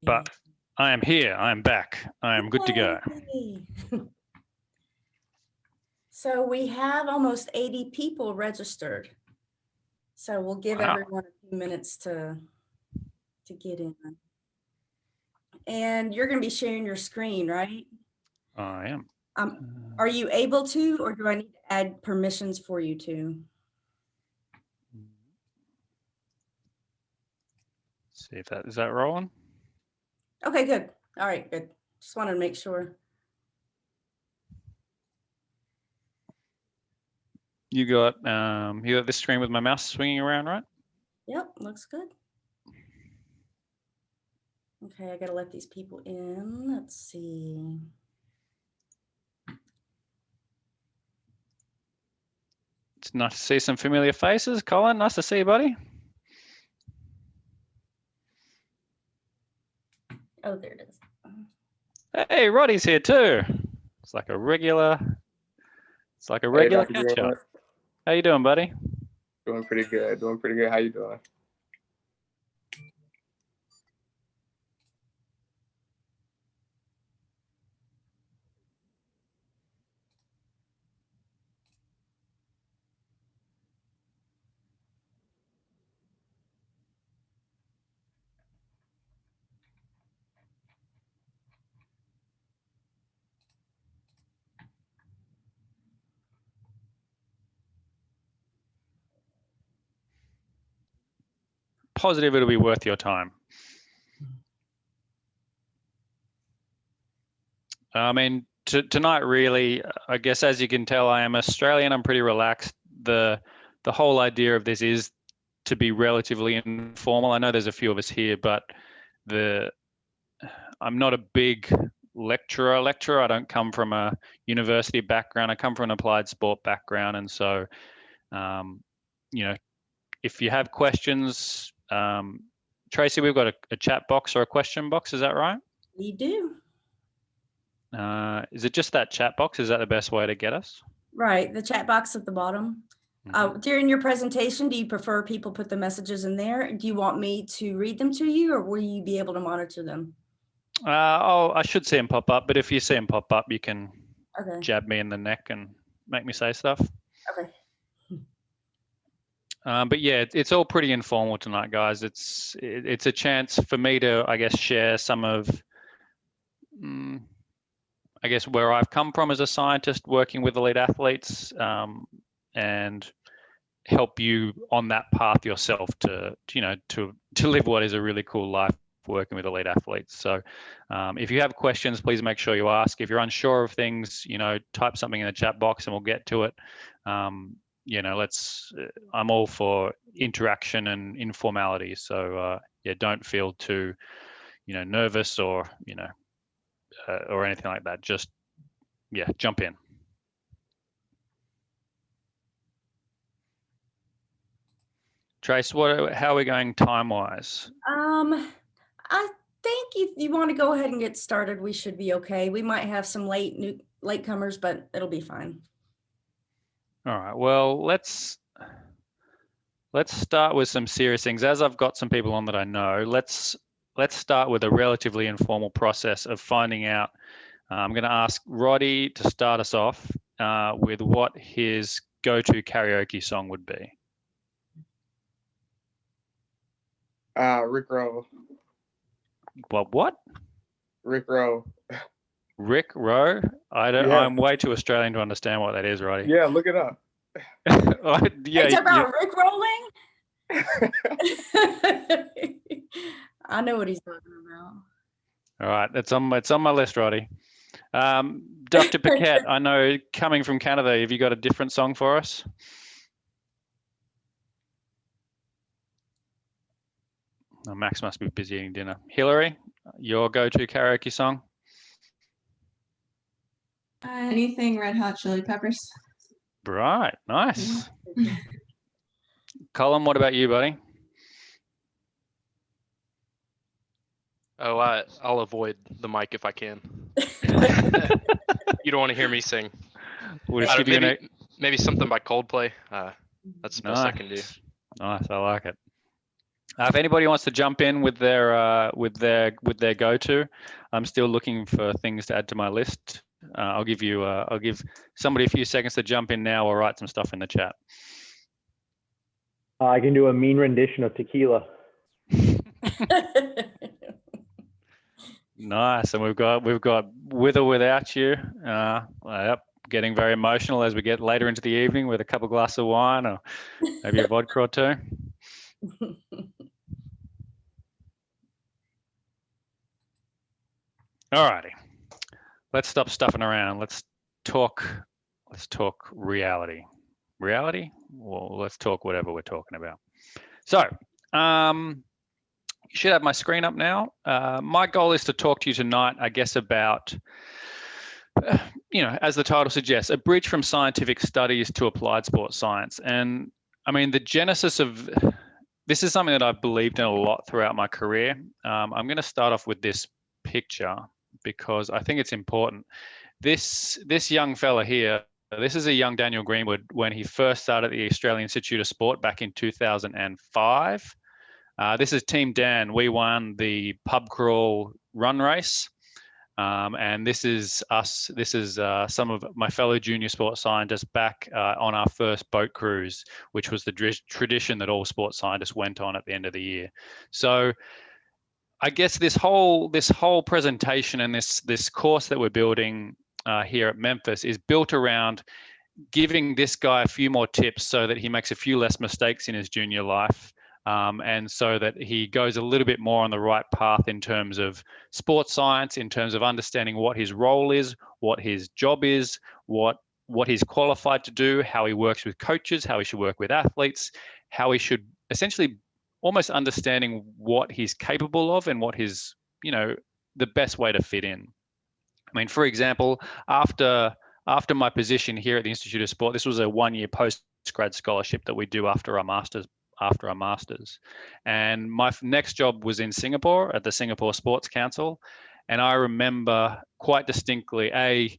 But I am here. I am back. I am good to go. So we have almost 80 people registered. So we'll give everyone a few minutes to get in. And you're going to be sharing your screen, right? I am. Are you able to, or do I need to add permissions for you to? See if that is that rolling. Okay, good. All right, good. Just wanted to make sure. You got this screen with my mouse swinging around, right? Yep, looks good. Okay, I gotta let these people in. Let's see. It's nice to see some familiar faces. Colin, nice to see you, buddy. Oh, there it is. Hey, Roddy's here too. It's like a regular catch up. How you doing, buddy? Doing pretty good. How you doing? Positive it'll be worth your time. I mean, tonight really, I guess as you can tell, I am Australian. I'm pretty relaxed. The whole idea of this is to be relatively informal. I know there's a few of us here, but I'm not a big lecturer. I don't come from a university background. I come from an applied sport background, and so, you know, if you have questions, Tracy, we've got a chat box or a question box. Is that right? We do. Is it just that chat box? Is that the best way to get us? Right, the chat box at the bottom. Mm-hmm. During your presentation, do you prefer people put the messages in there? Do you want me to read them to you, or will you be able to monitor them? I should see them pop up, but if you see them pop up, you can jab me in the neck and make me say stuff. Okay. But yeah, it's all pretty informal tonight, guys. It's a chance for me to, I guess, share some of, I guess, where I've come from as a scientist working with elite athletes, and help you on that path yourself to live what is a really cool life working with elite athletes. So if you have questions, please make sure you ask. If you're unsure of things, type something in the chat box and we'll get to it. I'm all for interaction and informality. So yeah, don't feel too, nervous or, or anything like that. Just, yeah, jump in. Trace, how are we going time-wise? I think if you want to go ahead and get started, we should be okay. We might have some latecomers, but it'll be fine. All right. Well, let's start with some serious things. As I've got some people on that I know, let's start with a relatively informal process of finding out. I'm going to ask Roddy to start us off with what his go-to karaoke song would be. Rick Rowe. What? Rick Rowe. Rick Rowe? I'm way too Australian to understand what that is, Roddy. Yeah, look it up. Yeah, it's about Rick rolling. I know what he's talking about. All right, it's on my list, Roddy. Dr. Paquette, I know coming from Canada, have you got a different song for us? Oh, Max must be busy eating dinner. Hillary, your go-to karaoke song? Anything Red Hot Chili Peppers. Right, nice. Colin, what about you, buddy? Oh, I'll avoid the mic if I can. You don't want to hear me sing. Maybe something by Coldplay. That's the best I can do. Nice, I like it. If anybody wants to jump in with their go-to, I'm still looking for things to add to my list. I'll give somebody a few seconds to jump in now or write some stuff in the chat. I can do a mean rendition of tequila. Nice, and we've got with or without you. Yep, getting very emotional as we get later into the evening with a couple of glasses of wine or maybe a vodka or two. Alrighty, let's stop stuffing around. Let's talk reality. Reality? Well, let's talk whatever we're talking about. So, you should have my screen up now. My goal is to talk to you tonight, I guess, about, as the title suggests, a bridge from scientific studies to applied sports science. And I mean, the genesis of this is something that I've believed in a lot throughout my career. I'm going to start off with this picture because I think it's important. This young fella here, this is a young Daniel Greenwood when he first started at the Australian Institute of Sport back in 2005. This is Team Dan. We won the pub crawl run race. And this is us. This is some of my fellow junior sports scientists back on our first boat cruise, which was the tradition that all sports scientists went on at the end of the year. So I guess this whole presentation and this course that we're building here at Memphis is built around giving this guy a few more tips so that he makes a few less mistakes in his junior life. And so that he goes a little bit more on the right path in terms of sports science, in terms of understanding what his role is, what his job is, what he's qualified to do, how he works with coaches, how he should work with athletes, how he should essentially almost understanding what he's capable of and what his, the best way to fit in. I mean, for example, after my position here at the Institute of Sport, this was a one-year post-grad scholarship that we do after our master's. And my next job was in Singapore at the Singapore Sports Council. And I remember quite distinctly, I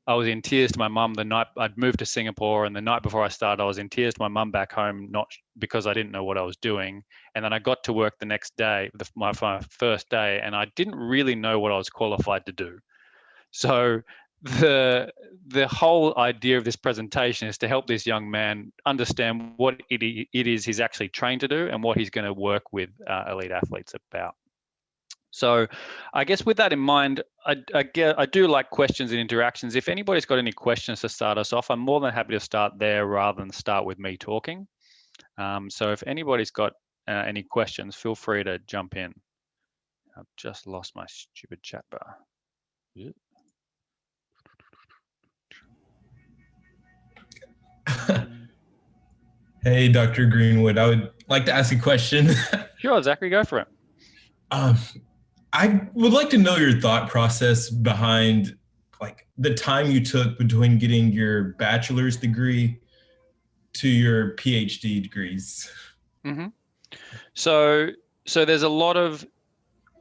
was in tears to my mum the night I'd moved to Singapore, and the night before I started, I was in tears to my mum back home, not because I didn't know what I was doing. And then I got to work the next day, my first day, and I didn't really know what I was qualified to do. So the whole idea of this presentation is to help this young man understand what it is he's actually trained to do and what he's going to work with elite athletes about. So I guess with that in mind, I do like questions and interactions. If anybody's got any questions to start us off, I'm more than happy to start there rather than start with me talking. So if anybody's got any questions, feel free to jump in. I've just lost my stupid chat bar. Yeah. Hey, Dr. Greenwood, I would like to ask a question. Sure, Zachary, go for it. I would like to know your thought process behind like the time you took between getting your bachelor's degree to your PhD degrees. Mm-hmm. So there's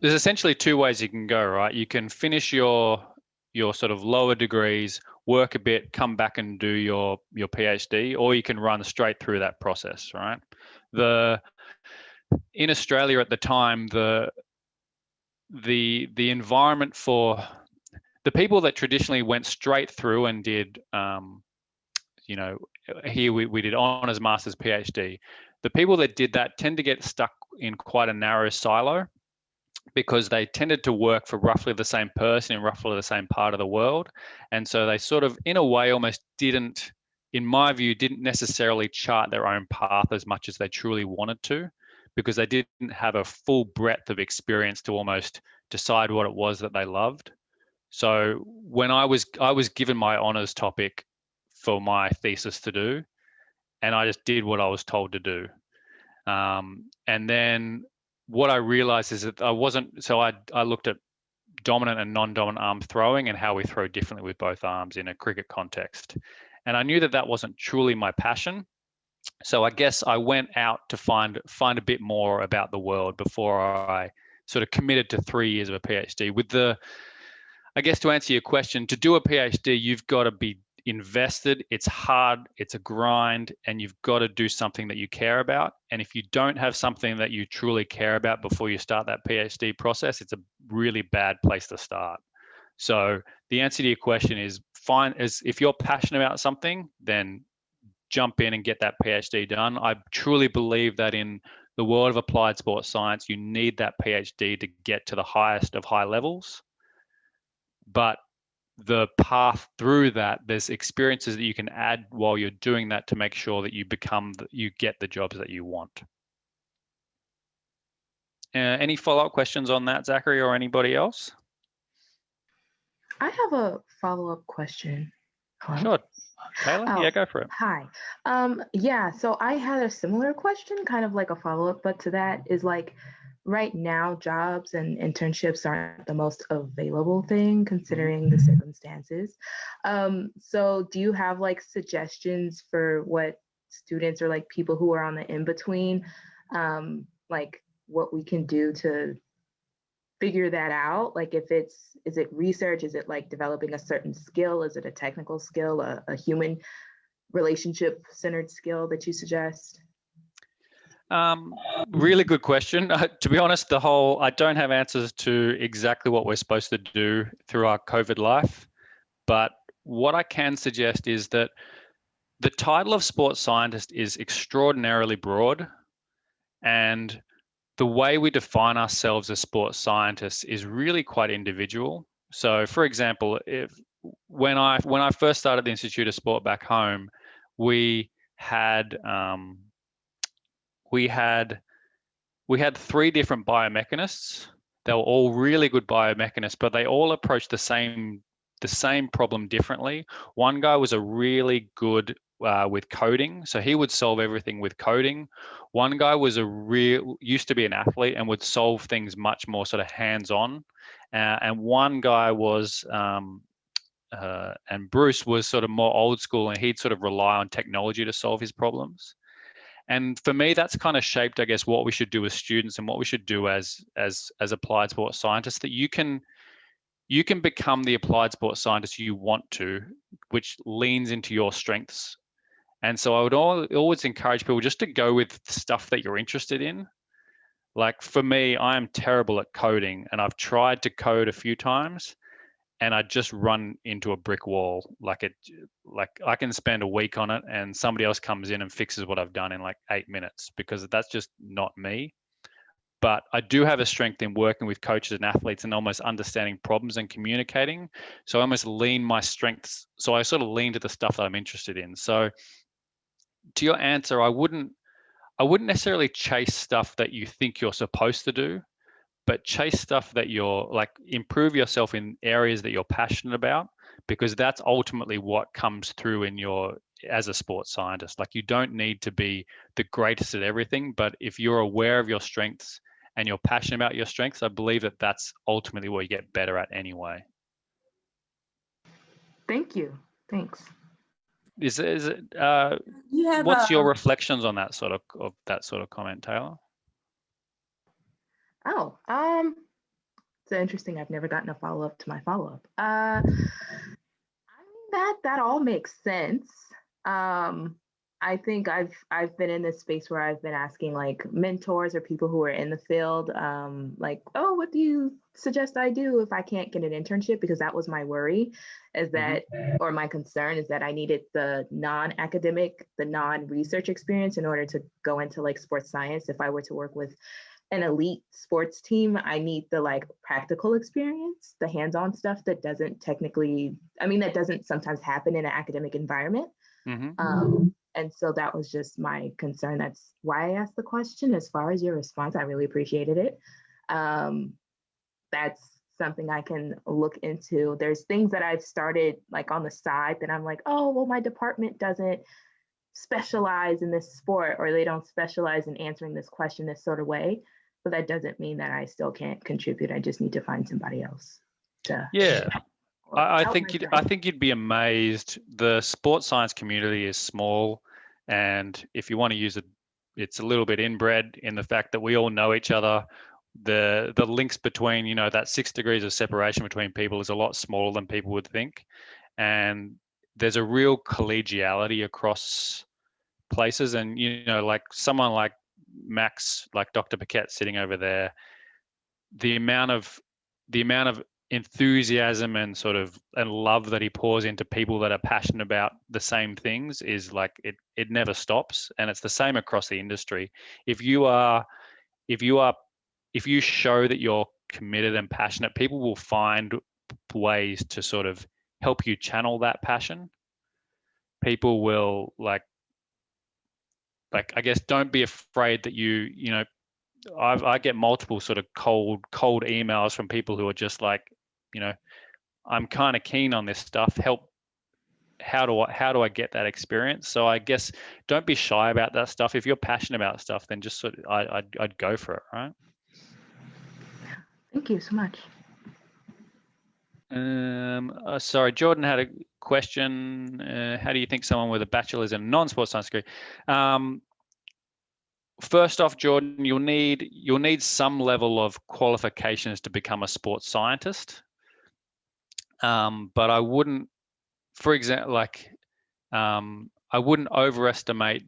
essentially two ways you can go, right? You can finish your sort of lower degrees, work a bit, come back and do your PhD, or you can run straight through that process, right? In Australia at the time, the environment for the people that traditionally went straight through and did, here we did honors, masters, PhD. The people that did that tend to get stuck in quite a narrow silo because they tended to work for roughly the same person in roughly the same part of the world. And so they sort of, in a way, almost didn't, in my view, didn't necessarily chart their own path as much as they truly wanted to, because they didn't have a full breadth of experience to almost decide what it was that they loved. So when I was given my honors topic for my thesis to do, and I just did what I was told to do. And then what I realized is that I looked at dominant and non-dominant arm throwing and how we throw differently with both arms in a cricket context. And I knew that wasn't truly my passion. So I guess I went out to find a bit more about the world before I sort of committed to 3 years of a PhD. I guess to answer your question, to do a PhD, you've got to be invested, it's hard, it's a grind, and you've got to do something that you care about. And if you don't have something that you truly care about before you start that PhD process, it's a really bad place to start. So the answer to your question is if you're passionate about something, then jump in and get that PhD done. I truly believe that in the world of applied sports science, you need that PhD to get to the highest of high levels. But the path through that, there's experiences that you can add while you're doing that to make sure that you get the jobs that you want. Any follow-up questions on that, Zachary, or anybody else? I have a follow-up question. Hello? Sure. Taylor, Oh, yeah, go for it. Hi. Yeah, so I had a similar question, kind of like a follow-up, but to that is like, right now, jobs and internships aren't the most available thing considering the circumstances. So do you have like suggestions for what students or like people who are on the in-between, like what we can do to figure that out? Like is it research? Is it like developing a certain skill? Is it a technical skill, a human relationship-centered skill that you suggest? Really good question. To be honest, I don't have answers to exactly what we're supposed to do through our COVID life, but what I can suggest is that the title of sports scientist is extraordinarily broad, and the way we define ourselves as sports scientists is really quite individual. So, for example, when I first started the Institute of Sport back home, we had 3 different biomechanists. They were all really good biomechanists, but they all approached the same problem differently. One guy was a really good with coding, so he would solve everything with coding. One guy was used to be an athlete and would solve things much more sort of hands-on. And one guy was, and Bruce was sort of more old school, and he'd sort of rely on technology to solve his problems. And for me, that's kind of shaped, I guess, what we should do as students and what we should do as applied sports scientists, that you can become the applied sports scientist you want to, which leans into your strengths. And so I would always encourage people just to go with stuff that you're interested in. Like for me, I am terrible at coding, and I've tried to code a few times, and I just run into a brick wall. Like I can spend a week on it, and somebody else comes in and fixes what I've done in like 8 minutes, because that's just not me. But I do have a strength in working with coaches and athletes and almost understanding problems and communicating. So I almost lean my strengths. So I sort of lean to the stuff that I'm interested in. So to your answer, I wouldn't necessarily chase stuff that you think you're supposed to do, but chase stuff that you're like, improve yourself in areas that you're passionate about, because that's ultimately what comes through as a sports scientist. Like, you don't need to be the greatest at everything, but if you're aware of your strengths and you're passionate about your strengths, I believe that that's ultimately what you get better at anyway. Thank you. Thanks. What's your reflections on that sort of comment, Taylor? Oh, it's interesting. I've never gotten a follow-up to my follow-up. I mean, that all makes sense. I think I've been in this space where I've been asking like mentors or people who are in the field, like, oh, what do you suggest I do if I can't get an internship? Because that was my worry, is that, or my concern is that I needed the non-academic, the non-research experience in order to go into like sports science. If I were to work with an elite sports team, I need the like practical experience, the hands-on stuff that doesn't sometimes happen in an academic environment. And so that was just my concern. That's why I asked the question. As far as your response, I really appreciated it. That's something I can look into. There's things that I've started like on the side that I'm like, oh, well, my department doesn't specialize in this sport, or they don't specialize in answering this question this sort of way. But that doesn't mean that I still can't contribute. I just need to find somebody else to. Yeah. I think you'd be amazed. The sports science community is small, and if you want to use it, it's a little bit inbred in the fact that we all know each other. The links between, that 6 degrees of separation between people is a lot smaller than people would think, and there's a real collegiality across places. And, you know, like someone like Max, like Dr. Paquette sitting over there, the amount of enthusiasm and sort of and love that he pours into people that are passionate about the same things is like it never stops. And it's the same across the industry. If you show that you're committed and passionate, people will find ways to sort of help you channel that passion. People will like I guess don't be afraid that you know, I get multiple sort of cold emails from people who are just like, you know, I'm kind of keen on this stuff. Help. How do I get that experience? So I guess don't be shy about that stuff. If you're passionate about stuff, then just sort of I'd go for it, right? Thank you so much. Sorry, Jordan had a question. How do you think someone with a bachelor's in a non-sports science degree? First off, Jordan, you'll need some level of qualifications to become a sports scientist. But I wouldn't, for example, I wouldn't overestimate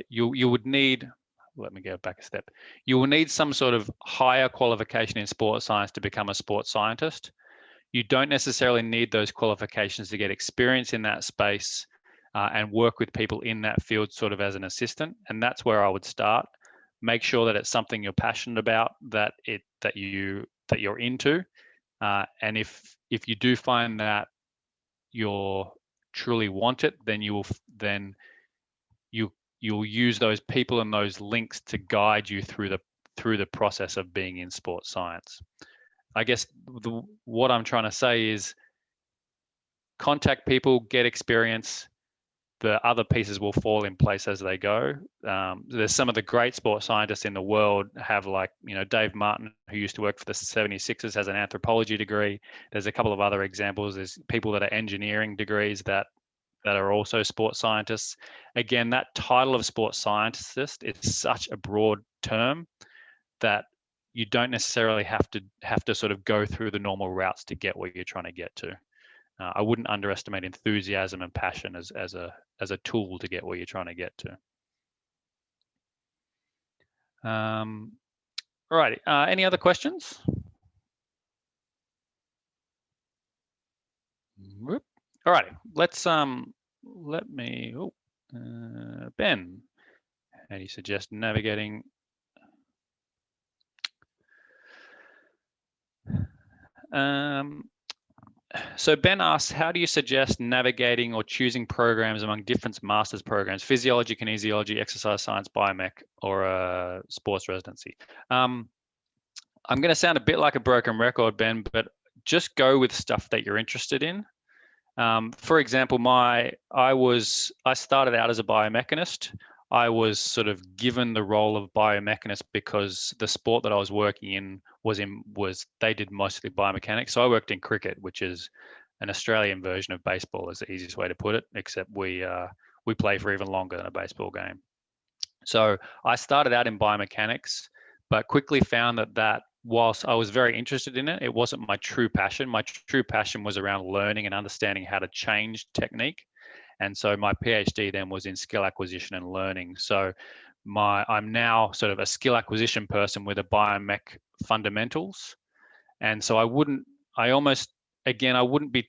you would need, let me go back a step. You will need some sort of higher qualification in sports science to become a sports scientist. You don't necessarily need those qualifications to get experience in that space and work with people in that field sort of as an assistant. And that's where I would start. Make sure that it's something you're passionate about, that you're into. And if you do find that you're truly want it, then you'll use those people and those links to guide you through the process of being in sports science. I guess what I'm trying to say is contact people, get experience. The other pieces will fall in place as they go. There's some of the great sports scientists in the world have, like, you know, Dave Martin, who used to work for the 76ers, has an anthropology degree. There's a couple of other examples. There's people that are engineering degrees that are also sports scientists. Again, that title of sports scientist is such a broad term that you don't necessarily have to sort of go through the normal routes to get where you're trying to get to. I wouldn't underestimate enthusiasm and passion as a tool to get where you're trying to get to. All right. Any other questions? Whoop. All right. Let's let me. Ben, how do you suggest navigating? So Ben asks, how do you suggest navigating or choosing programs among different master's programs, physiology, kinesiology, exercise science, biomech, or a sports residency? I'm going to sound a bit like a broken record, Ben, but just go with stuff that you're interested in. For example, I started out as a biomechanist. I was sort of given the role of biomechanist because the sport that I was working in was they did mostly biomechanics. So I worked in cricket, which is an Australian version of baseball, is the easiest way to put it, except we play for even longer than a baseball game. So I started out in biomechanics, but quickly found that whilst I was very interested in it, it wasn't my true passion. My true passion was around learning and understanding how to change technique. And so my PhD then was in skill acquisition and learning. So I'm now sort of a skill acquisition person with a biomech fundamentals. And so I wouldn't be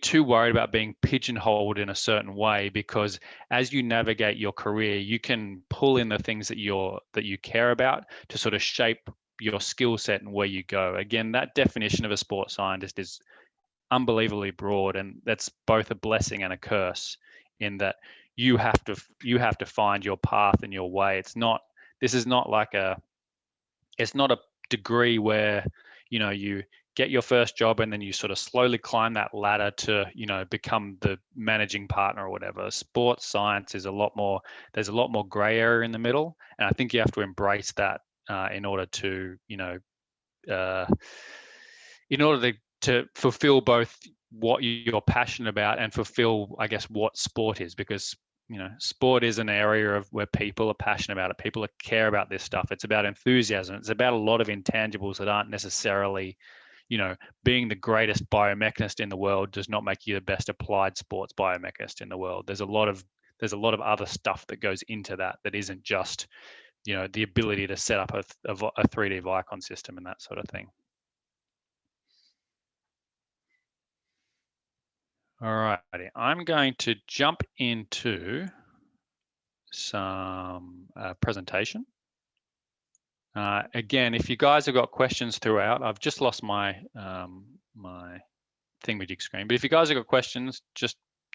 too worried about being pigeonholed in a certain way, because as you navigate your career, you can pull in the things that you care about to sort of shape your skill set and where you go. Again, that definition of a sports scientist is unbelievably broad, and that's both a blessing and a curse in that you have to find your path and your way. It's not a degree where, you know, you get your first job and then you sort of slowly climb that ladder to, you know, become the managing partner or whatever. Sports science is there's a lot more gray area in the middle, and I think you have to embrace that in order to, you know, to fulfill both what you're passionate about and fulfill, I guess, what sport is, because, you know, sport is an area of where people are passionate about it. People care about this stuff. It's about enthusiasm. It's about a lot of intangibles that aren't necessarily, you know, being the greatest biomechanist in the world does not make you the best applied sports biomechanist in the world. There's a lot of other stuff that goes into that isn't just, you know, the ability to set up a 3D Vicon system and that sort of thing. All righty, I'm going to jump into some presentation. Again, if you guys have got questions throughout, I've just lost my my thingamajig screen, but if you guys have got questions,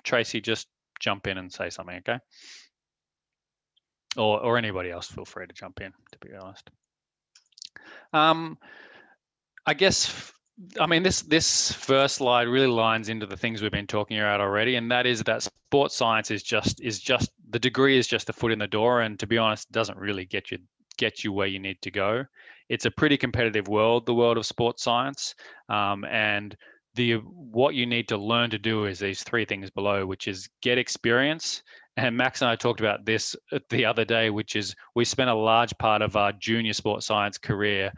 Tracy, just jump in and say something, okay? Or anybody else, feel free to jump in, to be honest. I guess, I mean, this first slide really lines into the things we've been talking about already, and that is that sports science is just the degree is just the foot in the door, and to be honest, doesn't really get you where you need to go. It's a pretty competitive world, the world of sports science, and what you need to learn to do is these three things below, which is get experience. And Max and I talked about this the other day, which is we spent a large part of our junior sports science career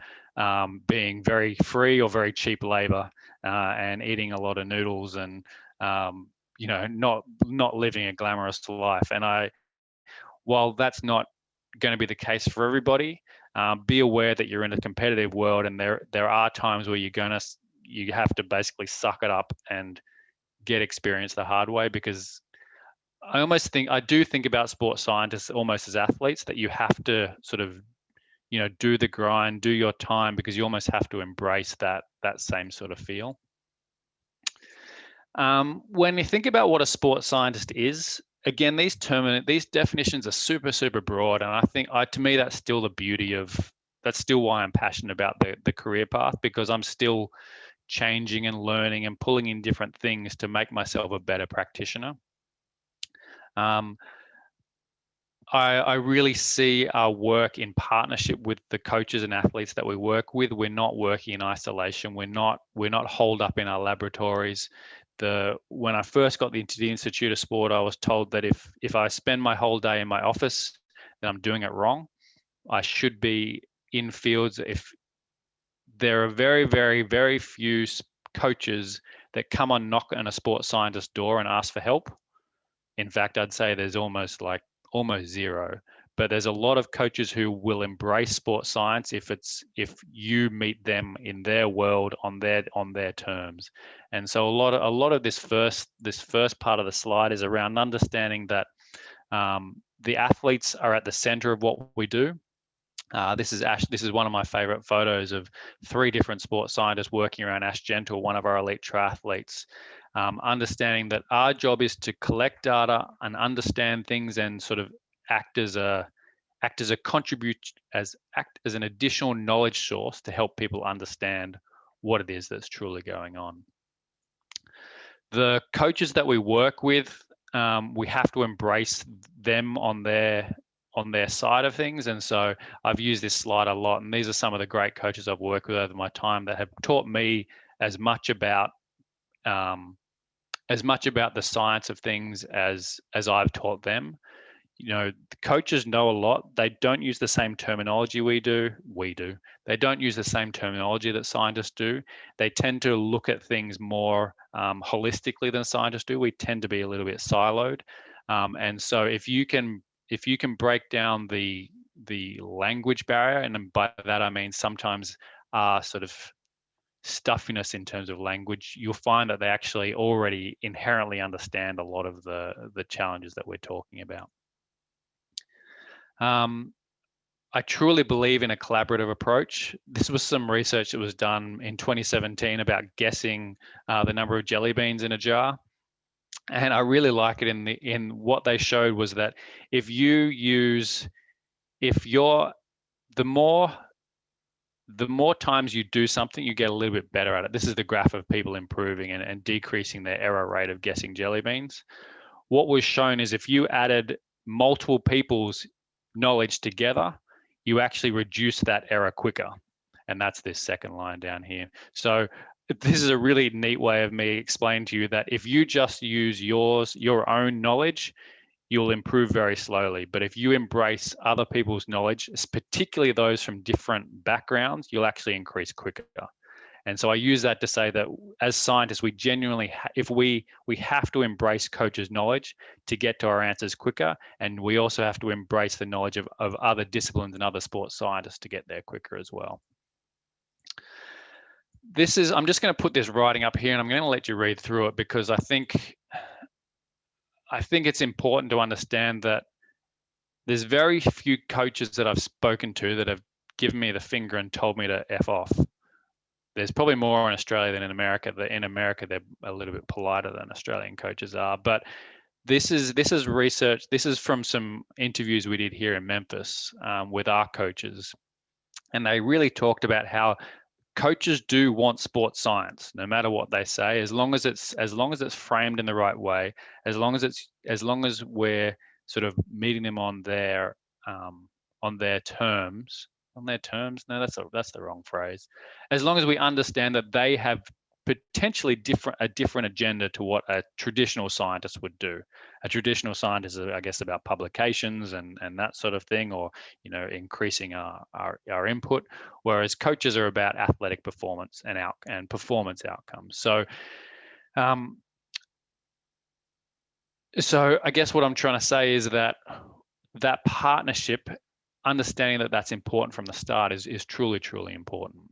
being very free or very cheap labor and eating a lot of noodles and you know, not living a glamorous life. And while that's not going to be the case for everybody, be aware that you're in a competitive world, and there are times where you have to basically suck it up and get experience the hard way, because I do think about sports scientists almost as athletes, that you have to sort of, you know, do the grind, do your time, because you almost have to embrace that same sort of feel. When you think about what a sports scientist is, again, these definitions are super broad, and I think to me that's still the beauty of, that's still why I'm passionate about the career path, because I'm still changing and learning and pulling in different things to make myself a better practitioner. I really see our work in partnership with the coaches and athletes that we work with. We're not working in isolation. We're not holed up in our laboratories. When I first got into the Institute of Sport, I was told that if I spend my whole day in my office, then I'm doing it wrong. I should be in fields. If there are very few coaches that come on, knock on a sports scientist door and ask for help. In fact, I'd say there's almost zero. But there's a lot of coaches who will embrace sports science if you meet them in their world on their terms. And so a lot of this first part of the slide is around understanding that the athletes are at the center of what we do. This is one of my favorite photos of 3 different sports scientists working around Ash Gentle, one of our elite triathletes. Understanding that our job is to collect data and understand things and sort of act as an additional knowledge source to help people understand what it is that's truly going on. The coaches that we work with, we have to embrace them on their side of things. And so I've used this slide a lot, and these are some of the great coaches I've worked with over my time that have taught me as much about the science of things as I've taught them. You know, the coaches know a lot. They don't use the same terminology we do. They don't use the same terminology that scientists do. They tend to look at things more holistically than scientists do. We tend to be a little bit siloed. And so if you can break down the language barrier, and by that I mean sometimes sort of stuffiness in terms of language, you'll find that they actually already inherently understand a lot of the challenges that we're talking about. I truly believe in a collaborative approach. This was some research that was done in 2017 about guessing the number of jelly beans in a jar. And I really like it in what they showed was that the more times you do something, you get a little bit better at it. This is the graph of people improving and decreasing their error rate of guessing jelly beans. What was shown is if you added multiple people's knowledge together, you actually reduce that error quicker. And that's this second line down here. So this is a really neat way of me explaining to you that if you just use your own knowledge, you'll improve very slowly. But if you embrace other people's knowledge, particularly those from different backgrounds, you'll actually increase quicker. And so I use that to say that as scientists, we genuinely, we have to embrace coaches' knowledge to get to our answers quicker. And we also have to embrace the knowledge of other disciplines and other sports scientists to get there quicker as well. I'm just going to put this writing up here and I'm going to let you read through it, because I think it's important to understand that there's very few coaches that I've spoken to that have given me the finger and told me to F off. There's probably more in Australia than in America. In America, they're a little bit politer than Australian coaches are. But this is research. This is from some interviews we did here in Memphis with our coaches, and they really talked about how coaches do want sports science, no matter what they say, as long as it's framed in the right way, as long as we're sort of meeting them on their terms. On their terms? No, that's the wrong phrase. As long as we understand that they have potentially a different agenda to what a traditional scientist would do. A traditional scientist is, I guess, about publications and that sort of thing, or increasing our input, whereas coaches are about athletic performance and performance outcomes. So I guess what I'm trying to say is that partnership, understanding that that's important from the start, is truly, truly important.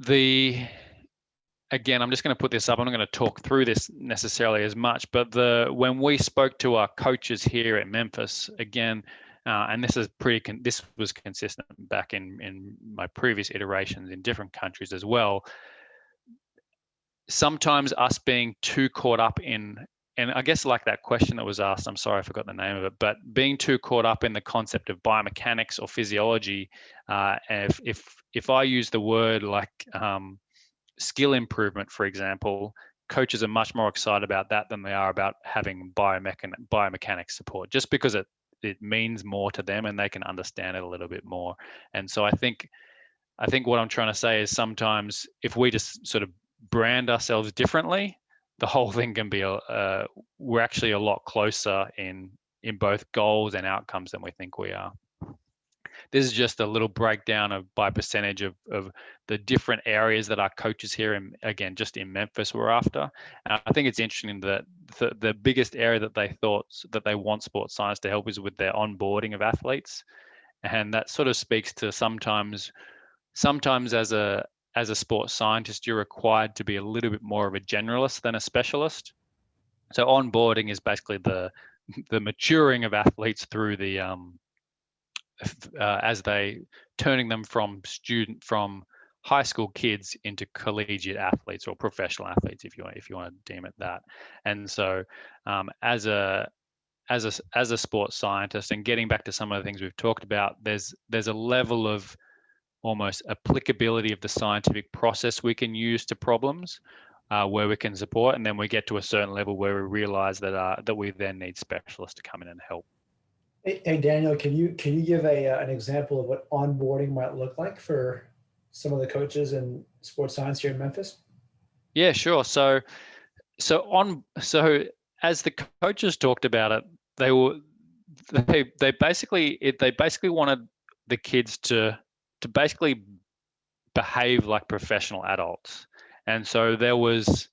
Again, I'm just going to put this up. I'm not going to talk through this necessarily as much, but when we spoke to our coaches here at Memphis, again, and this was consistent back in my previous iterations in different countries as well. Sometimes us being too caught up in, and I guess like that question that was asked, I'm sorry I forgot the name of it, but being too caught up in the concept of biomechanics or physiology, if I use the word like skill improvement, for example, coaches are much more excited about that than they are about having biomechanics support, just because it means more to them and they can understand it a little bit more. And so I think what I'm trying to say is sometimes if we just sort of brand ourselves differently, the whole thing can be we're actually a lot closer in both goals and outcomes than we think we are. This is just a little breakdown by percentage of the different areas that our coaches here, again, just in Memphis, were after. I think it's interesting that the biggest area that they thought that they want sports science to help is with their onboarding of athletes, and that sort of speaks to sometimes as a sports scientist, you're required to be a little bit more of a generalist than a specialist. So onboarding is basically the maturing of athletes through the as they turning them from high school kids into collegiate athletes or professional athletes, if you want to deem it that. And so as a sports scientist, and getting back to some of the things we've talked about, there's a level of almost applicability of the scientific process we can use to problems where we can support, and then we get to a certain level where we realize that we then need specialists to come in and help. Hey Daniel, can you give an example of what onboarding might look like for some of the coaches in sports science here in Memphis? Yeah, sure. So as the coaches talked about it, they basically wanted the kids to basically behave like professional adults. And so there was,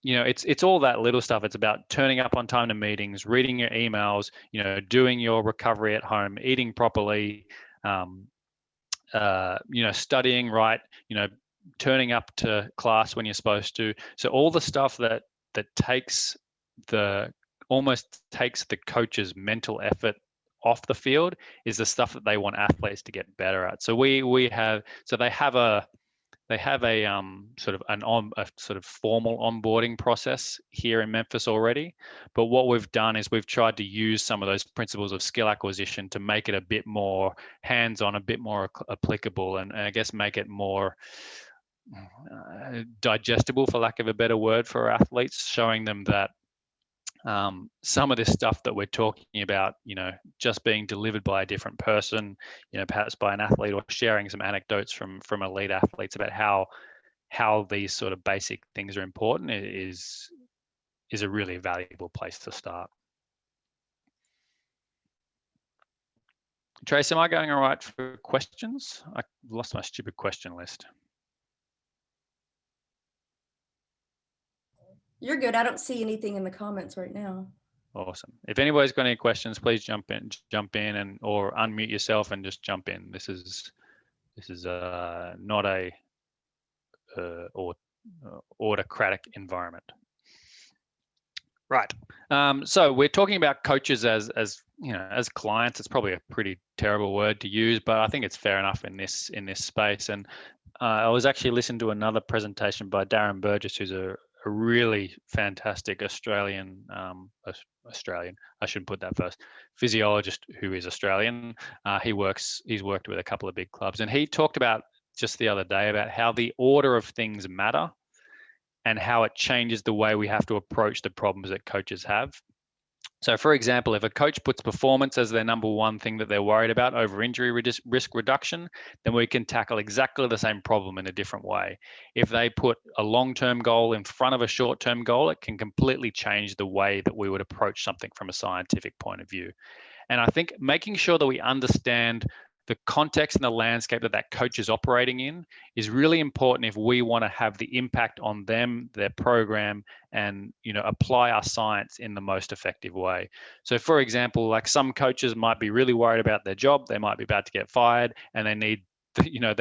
it's all that little stuff. It's about turning up on time to meetings, reading your emails, doing your recovery at home, eating properly, studying right, turning up to class when you're supposed to. So all the stuff that almost takes the coach's mental effort off the field is the stuff that they want athletes to get better at. So they have a sort of formal onboarding process here in Memphis already. But what we've done is we've tried to use some of those principles of skill acquisition to make it a bit more hands-on, a bit more applicable, and I guess make it more digestible, for lack of a better word, for athletes, showing them that some of this stuff that we're talking about, just being delivered by a different person, perhaps by an athlete, or sharing some anecdotes from elite athletes about how these sort of basic things are important is a really valuable place to start. Trace, am I going all right for questions? I lost my stupid question list. You're good. I don't see anything in the comments right now. Awesome. If anybody's got any questions, please jump in and or unmute yourself and just jump in. This is not a autocratic environment. Right. So we're talking about coaches as you know, as clients. It's probably a pretty terrible word to use, but I think it's fair enough in this space. And I was actually listening to another presentation by Darren Burgess, who's a really fantastic Australian, I shouldn't put that first, physiologist who is Australian. He's worked with a couple of big clubs, and he talked about just the other day about how the order of things matter and how it changes the way we have to approach the problems that coaches have. So for example, if a coach puts performance as their number one thing that they're worried about over injury risk reduction, then we can tackle exactly the same problem in a different way. If they put a long-term goal in front of a short-term goal, it can completely change the way that we would approach something from a scientific point of view. And I think making sure that we understand the context and the landscape that coach is operating in is really important if we want to have the impact on them, their program, and apply our science in the most effective way. So for example, like some coaches might be really worried about their job, they might be about to get fired, and they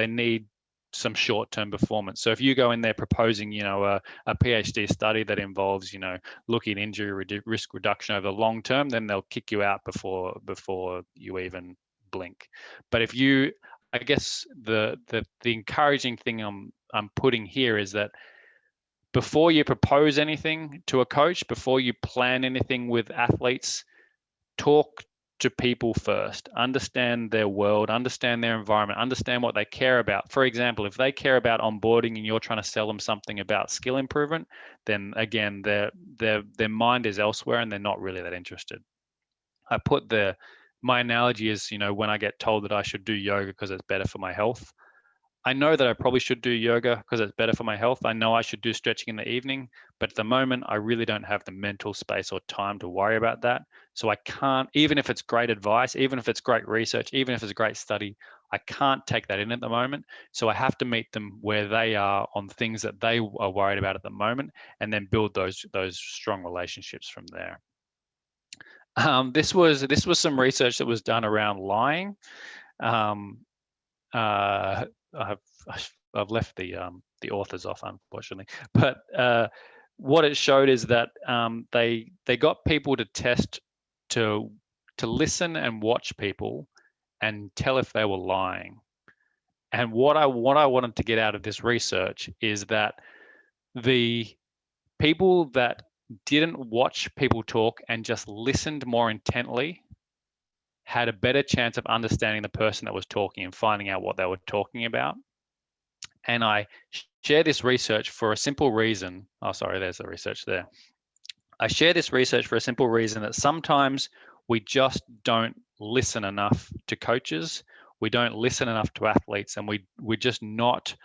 need some short-term performance. So if you go in there proposing, a PhD study that involves, looking at injury risk reduction over the long term, then they'll kick you out before you even blink. But if I guess the encouraging thing I'm putting here is that before you propose anything to a coach, before you plan anything with athletes, talk to people first, understand their world, understand their environment, understand what they care about. For example, if they care about onboarding and you're trying to sell them something about skill improvement, then again, their mind is elsewhere and they're not really that interested. My analogy is, when I get told that I should do yoga because it's better for my health, I know that I probably should do yoga because it's better for my health. I know I should do stretching in the evening, but at the moment, I really don't have the mental space or time to worry about that. So I can't, even if it's great advice, even if it's great research, even if it's a great study, I can't take that in at the moment. So I have to meet them where they are on things that they are worried about at the moment, and then build those strong relationships from there. This was some research that was done around lying. I've left the authors off, unfortunately, but what it showed is that they got people to test to listen and watch people and tell if they were lying. And what I wanted to get out of this research is that the people that didn't watch people talk and just listened more intently had a better chance of understanding the person that was talking and finding out what they were talking about. And I share this research for a simple reason. Oh, sorry, there's the research there. I share this research for a simple reason that sometimes we just don't listen enough to coaches. We don't listen enough to athletes, and we're just not,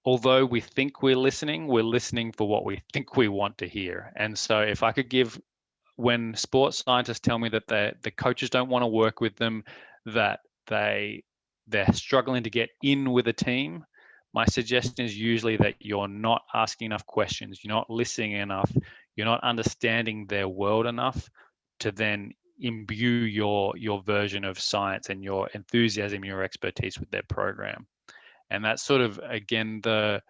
although we think we're listening for what we think we want to hear. And so if I could give, when sports scientists tell me that the coaches don't want to work with them, that they're struggling to get in with a team, my suggestion is usually that you're not asking enough questions, you're not listening enough, you're not understanding their world enough to then imbue your version of science and your enthusiasm, your expertise with their program. And that's sort of, again, that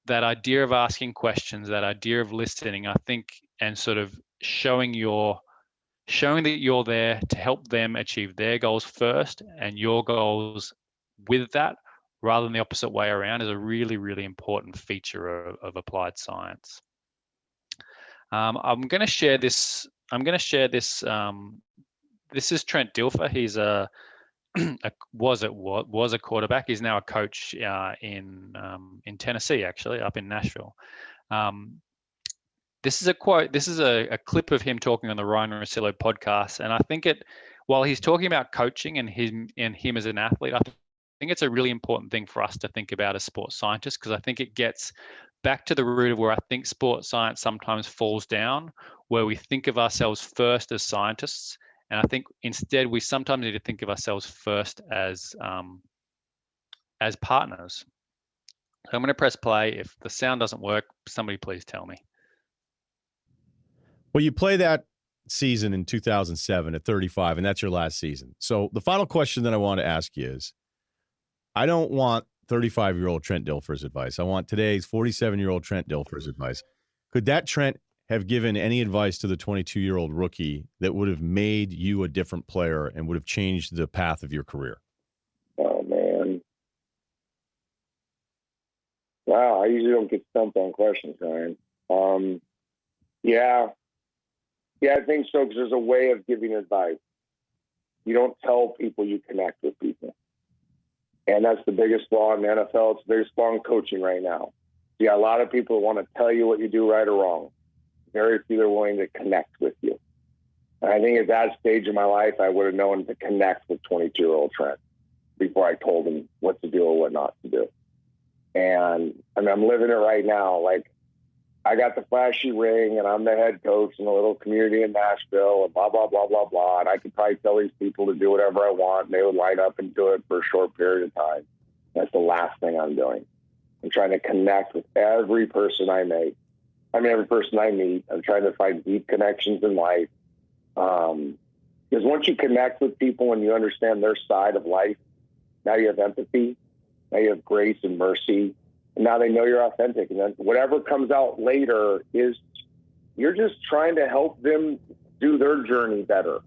idea of asking questions, that idea of listening, I think, and sort of showing that you're there to help them achieve their goals first and your goals with that, rather than the opposite way around, is a really, really important feature of applied science. I'm going to share this. This is Trent Dilfer. He's was a quarterback. He's now a coach in Tennessee, actually, up in Nashville. This is a quote. This is a clip of him talking on the Ryan Russillo podcast, and I think while he's talking about coaching and him as an athlete, I think it's a really important thing for us to think about as sports scientists, because I think it gets back to the root of where I think sports science sometimes falls down, where we think of ourselves first as scientists And I think instead we sometimes need to think of ourselves first as partners. So I'm going to press play. If the sound doesn't work, somebody please tell me. Well, you play that season in 2007 at 35, and that's your last season. So the final question that I want to ask you is, I don't want 35-year-old Trent Dilfer's advice. I want today's 47-year-old Trent Dilfer's advice. Could that Trent have given any advice to the 22-year-old rookie that would have made you a different player and would have changed the path of your career? Oh, man. Wow, I usually don't get stumped on questions, Ryan. Yeah, I think so, because there's a way of giving advice. You don't tell people, you connect with people. And that's the biggest flaw in the NFL. It's the biggest flaw in coaching right now. Yeah, a lot of people want to tell you what you do right or wrong. Very few are willing to connect with you. And I think at that stage of my life, I would have known to connect with 22-year-old Trent before I told him what to do or what not to do. And I mean, I'm living it right now. Like, I got the flashy ring and I'm the head coach in a little community in Nashville and blah, blah, blah, blah, blah. And I could probably tell these people to do whatever I want. And they would line up and do it for a short period of time. That's the last thing I'm doing. I'm trying to connect with every person I meet. Every person I meet. I'm trying to find deep connections in life. Because once you connect with people and you understand their side of life, now you have empathy, now you have grace and mercy. And now they know you're authentic. And then whatever comes out later is you're just trying to help them do their journey better.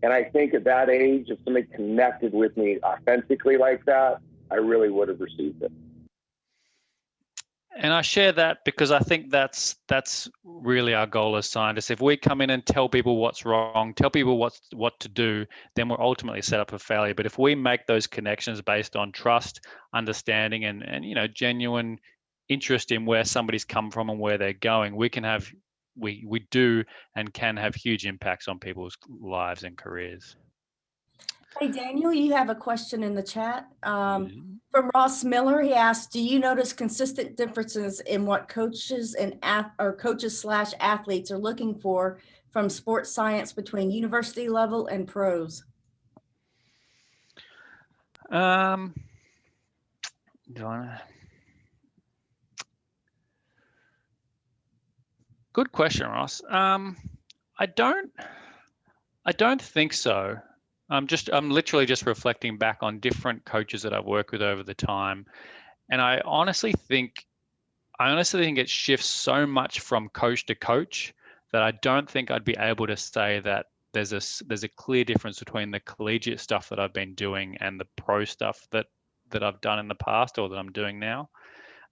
And I think at that age, if somebody connected with me authentically like that, I really would have received it. And I share that because I think that's really our goal as scientists. If we come in and tell people what's wrong, tell people what to do, then we're ultimately set up for failure. But if we make those connections based on trust, understanding, and genuine interest in where somebody's come from and where they're going, we can have we do and can have huge impacts on people's lives and careers. Hey, Daniel, you have a question in the chat. From Ross Miller, he asked, do you notice consistent differences in what coaches and coaches/athletes are looking for from sports science between university level and pros? Good question, Ross. I don't think so. I'm literally just reflecting back on different coaches that I've worked with over the time. And I honestly think it shifts so much from coach to coach that I don't think I'd be able to say that there's a clear difference between the collegiate stuff that I've been doing and the pro stuff that I've done in the past or that I'm doing now.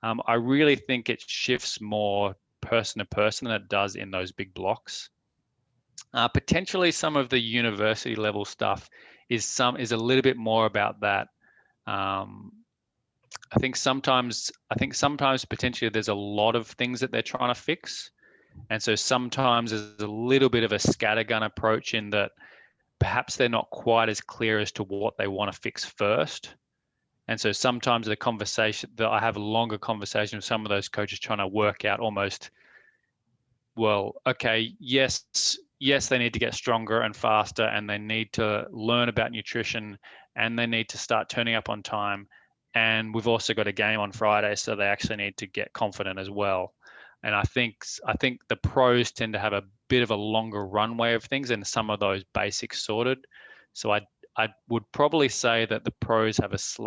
I really think it shifts more person to person than it does in those big blocks. Potentially some of the university level stuff is a little bit more about that. I think sometimes potentially there's a lot of things that they're trying to fix. And so sometimes there's a little bit of a scattergun approach in that perhaps they're not quite as clear as to what they want to fix first. And so sometimes I have a longer conversation with some of those coaches trying to work out almost, well, okay, yes, they need to get stronger and faster, and they need to learn about nutrition, and they need to start turning up on time. And we've also got a game on Friday, so they actually need to get confident as well. And I think the pros tend to have a bit of a longer runway of things and some of those basics sorted. So I would probably say that the pros have it's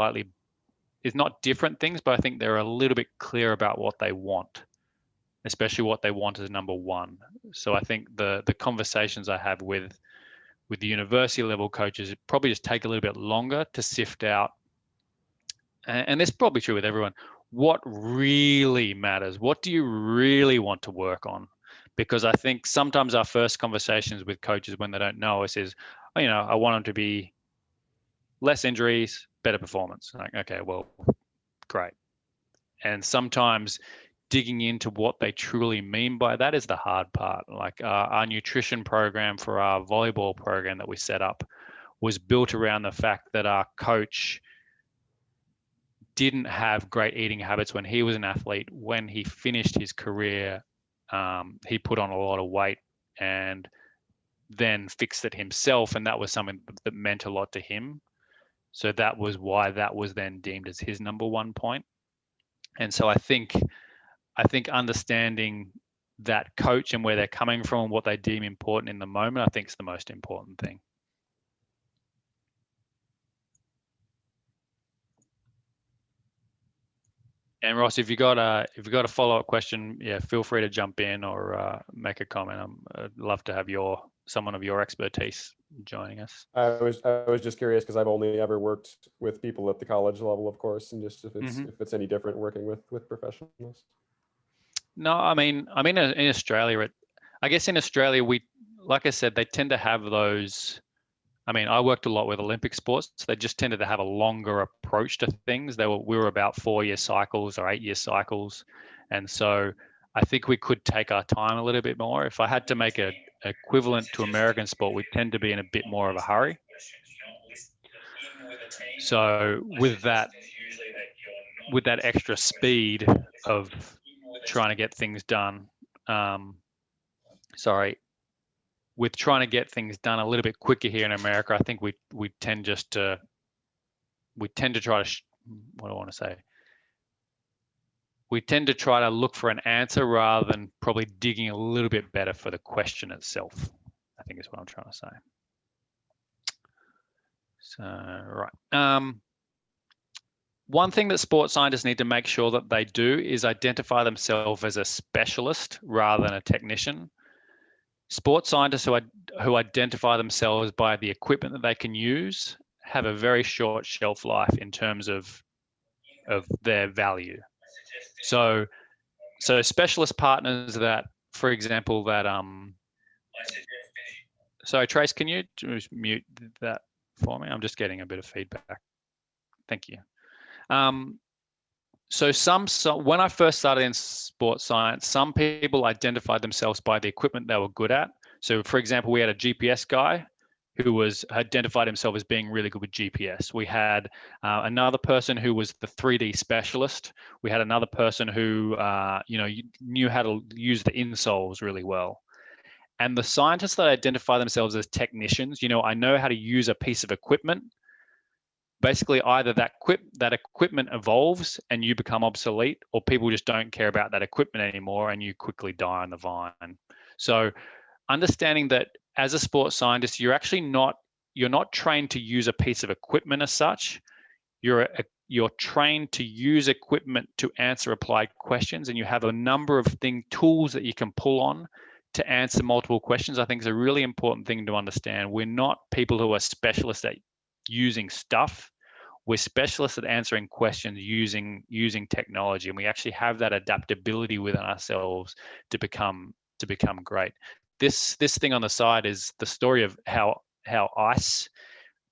not different things, but I think they're a little bit clear about what they want, especially what they want as number one. So I think the conversations I have with the university level coaches probably just take a little bit longer to sift out. And this is probably true with everyone. What really matters? What do you really want to work on? Because I think sometimes our first conversations with coaches when they don't know us is, I want them to be less injuries, better performance. Like, okay, well, great. And sometimes digging into what they truly mean by that is the hard part. Like our nutrition program for our volleyball program that we set up was built around the fact that our coach didn't have great eating habits when he was an athlete. When he finished his career, he put on a lot of weight, and then fixed it himself, and that was something that meant a lot to him. So that was why that was then deemed as his number one point. And so I think understanding that coach and where they're coming from and what they deem important in the moment, I think is the most important thing. And Ross, if you got a follow-up question, yeah, feel free to jump in or make a comment. I'd love to have someone of your expertise joining us. I was just curious because I've only ever worked with people at the college level, of course, and just if it's any different working with professionals. No, I mean in Australia, I guess in Australia we, like I said, they tend to have those. I mean, I worked a lot with Olympic sports. So they just tended to have a longer approach to things. We were about 4-year cycles or 8-year cycles. And so I think we could take our time a little bit more. If I had to make a equivalent to American sport, we tend to be in a bit more of a hurry. So with that extra speed of trying to get things done, with trying to get things done a little bit quicker here in America, I think we tend to try to, what do I want to say? We tend to try to look for an answer rather than probably digging a little bit better for the question itself, I think is what I'm trying to say. So, right. One thing that sports scientists need to make sure that they do is identify themselves as a specialist rather than a technician. Sports scientists who identify themselves by the equipment that they can use have a very short shelf life in terms of their value. So specialist partners that, for example, that sorry, Trace, can you just mute that for me? I'm just getting a bit of feedback. Thank you. So when I first started in sports science, some people identified themselves by the equipment they were good at. So for example, we had a GPS guy who identified himself as being really good with GPS. We had another person who was the 3D specialist. We had another person who knew how to use the insoles really well. And the scientists that identify themselves as technicians, I know how to use a piece of equipment. Basically, either that equipment evolves and you become obsolete, or people just don't care about that equipment anymore and you quickly die on the vine. So understanding that as a sports scientist, you're not trained to use a piece of equipment as such. You're trained to use equipment to answer applied questions, and you have a number of tools that you can pull on to answer multiple questions. I think is a really important thing to understand. We're not people who are specialists at using stuff. We're specialists at answering questions using technology, and we actually have that adaptability within ourselves to become great. This thing on the side is the story of how ice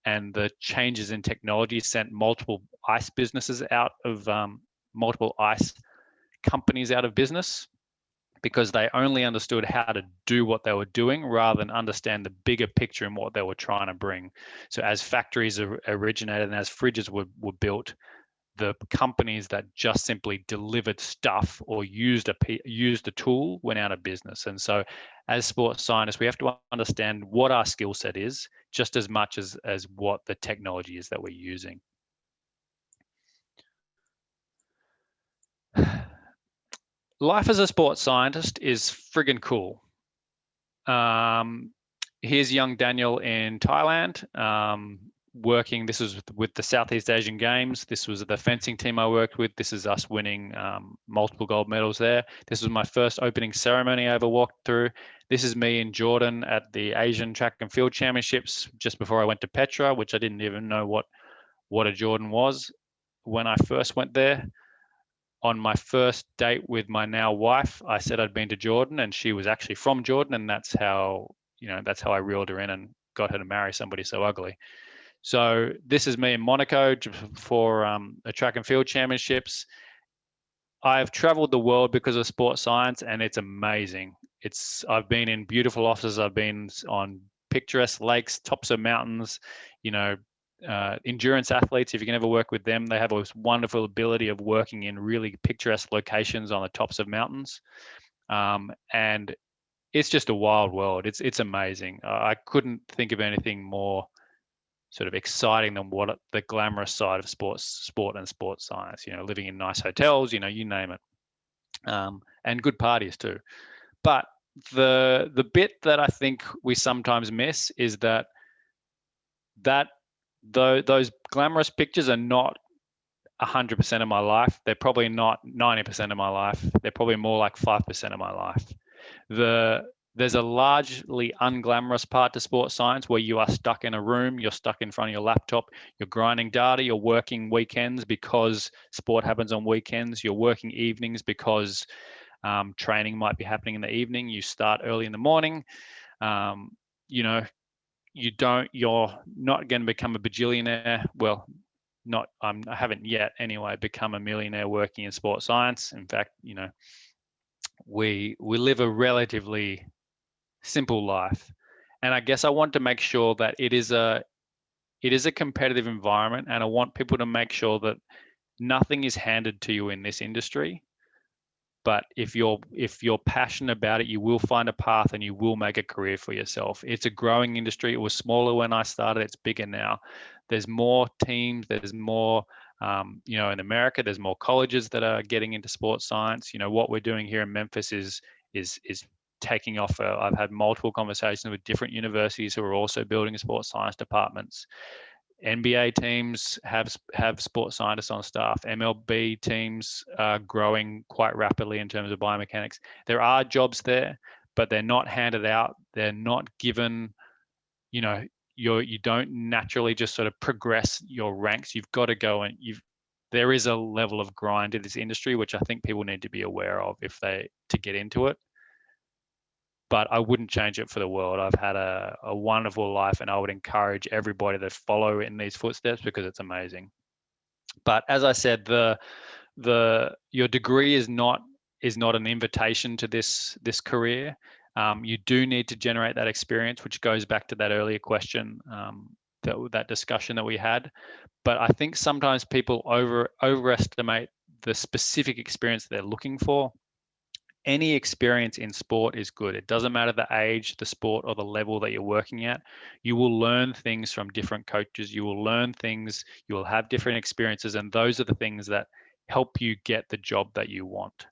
and the changes in technology sent multiple ice businesses out of multiple ice companies out of business, because they only understood how to do what they were doing rather than understand the bigger picture and what they were trying to bring. So as factories originated and as fridges were built, the companies that just simply delivered stuff or used a tool went out of business. And so as sports scientists, we have to understand what our skill set is just as much as what the technology is that we're using. Life as a sports scientist is friggin' cool. Here's young Daniel in Thailand working. This was with the Southeast Asian Games. This was the fencing team I worked with. This is us winning multiple gold medals there. This was my first opening ceremony I ever walked through. This is me in Jordan at the Asian Track and Field Championships just before I went to Petra, which I didn't even know what a Jordan was when I first went there. On my first date with my now wife, I said I'd been to Jordan, and she was actually from Jordan, and that's how I reeled her in and got her to marry somebody so ugly. So this is me in Monaco for a track and field championships. I've traveled the world because of sports science, and it's amazing. I've been in beautiful offices. I've been on picturesque lakes, tops of mountains, endurance athletes, if you can ever work with them, they have this wonderful ability of working in really picturesque locations on the tops of mountains. And it's just a wild world. It's amazing. I couldn't think of anything more sort of exciting than what the glamorous side of sport and sports science. You know, living in nice hotels, you know, you name it, and good parties too. But the bit that I think we sometimes miss is that those glamorous pictures are not 100% of my life. They're probably not 90% of my life. They're probably more like 5% of my life. There's a largely unglamorous part to sports science where you are stuck in a room, you're stuck in front of your laptop, you're grinding data, you're working weekends because sport happens on weekends, you're working evenings because training might be happening in the evening, you start early in the morning. You know, you're not going to become a bajillionaire. Well, I haven't yet anyway become a millionaire working in sports science. In fact, you know, we live a relatively simple life, and I guess I want to make sure that it is a competitive environment, and I want people to make sure that nothing is handed to you in this industry. But if you're passionate about it, you will find a path and you will make a career for yourself. It's a growing industry. It was smaller when I started. It's bigger now. There's more teams. There's more, you know, in America, there's more colleges that are getting into sports science. You know, what we're doing here in Memphis is taking off. I've had multiple conversations with different universities who are also building sports science departments. NBA teams have sports scientists on staff. MLB teams are growing quite rapidly in terms of biomechanics. There are jobs there, but they're not handed out. They're not given, you know, you don't naturally just sort of progress your ranks. You've got to go and there is a level of grind in this industry, which I think people need to be aware of to get into it. But I wouldn't change it for the world. I've had a wonderful life, and I would encourage everybody to follow in these footsteps because it's amazing. But as I said, your degree is not an invitation to this career. You do need to generate that experience, which goes back to that earlier question, that discussion that we had. But I think sometimes people overestimate the specific experience they're looking for. Any experience in sport is good. It doesn't matter the age, the sport, or the level that you're working at. You will learn things from different coaches. You will learn things. You will have different experiences, and those are the things that help you get the job that you want.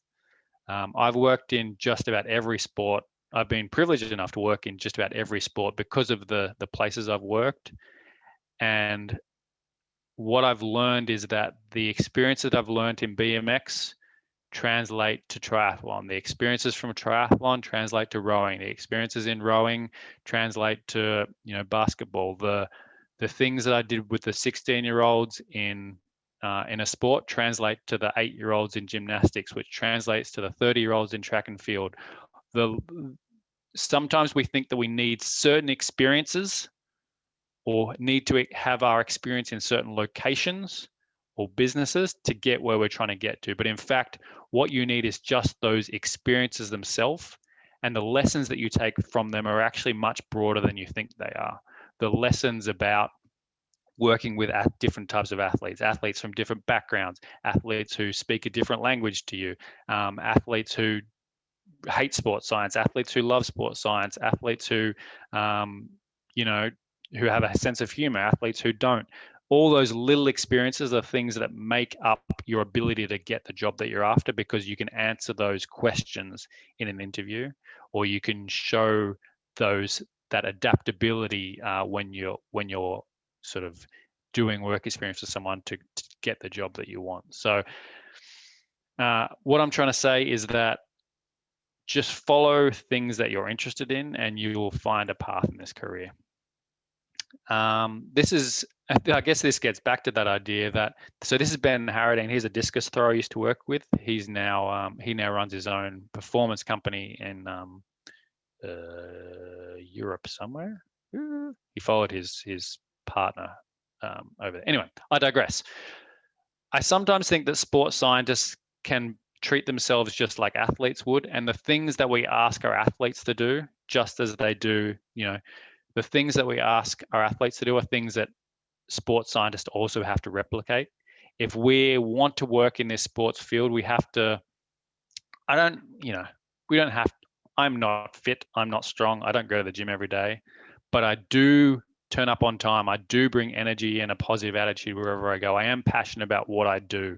I've worked in just about every sport. I've been privileged enough to work in just about every sport because of the places I've worked. And what I've learned is that the experience that I've learned in BMX translate to triathlon. The experiences from triathlon translate to rowing. The experiences in rowing translate to, you know, basketball. The things that I did with the 16-year-olds in a sport translate to the 8-year-olds in gymnastics, which translates to the 30-year-olds in track and field. Sometimes we think that we need certain experiences or need to have our experience in certain locations or businesses to get where we're trying to get to. But in fact, what you need is just those experiences themselves, and the lessons that you take from them are actually much broader than you think they are. The lessons about working with different types of athletes from different backgrounds, athletes who speak a different language to you, athletes who hate sports science, athletes who love sports science, athletes who, you know, who have a sense of humor, athletes who don't. All those little experiences are things that make up your ability to get the job that you're after, because you can answer those questions in an interview, or you can show that adaptability when you're sort of doing work experience with someone to get the job that you want. So what I'm trying to say is that just follow things that you're interested in, and you will find a path in this career. I guess this gets back to that idea so this is Ben Harradine. He's a discus thrower I used to work with. He now runs his own performance company in Europe somewhere. He followed his partner over there. Anyway, I digress. I sometimes think that sports scientists can treat themselves just like athletes would, and the things that we ask our athletes to do, just as they do, you know, the things that we ask our athletes to do are things that sports scientists also have to replicate. If we want to work in this sports field, we have to, we don't have, I'm not fit, I'm not strong, I don't go to the gym every day, but I do turn up on time. I do bring energy and a positive attitude wherever I go. I am passionate about what I do.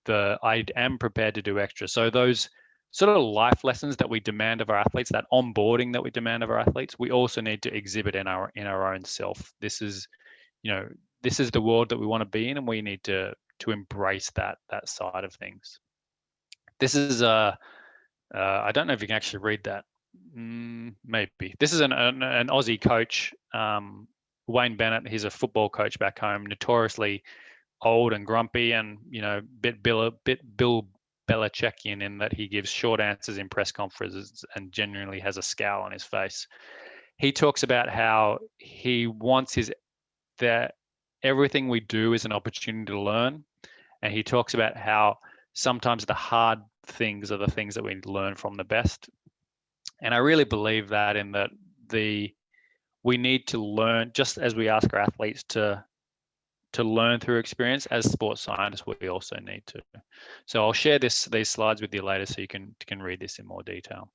I am prepared to do extra. So those sort of life lessons that we demand of our athletes, that onboarding that we demand of our athletes, we also need to exhibit in our own self. This is, this is the world that we want to be in, and we need to embrace that side of things. This is I don't know if you can actually read that. Maybe this is an Aussie coach, Wayne Bennett. He's a football coach back home, notoriously old and grumpy, and bit Bill Belichickian in that he gives short answers in press conferences and genuinely has a scowl on his face. He talks about how he wants that everything we do is an opportunity to learn, and he talks about how sometimes the hard things are the things that we learn from the best. And I really believe that, in that we need to learn, just as we ask our athletes to learn through experience. As sports scientists, we also need to. So I'll share these slides with you later so you can read this in more detail.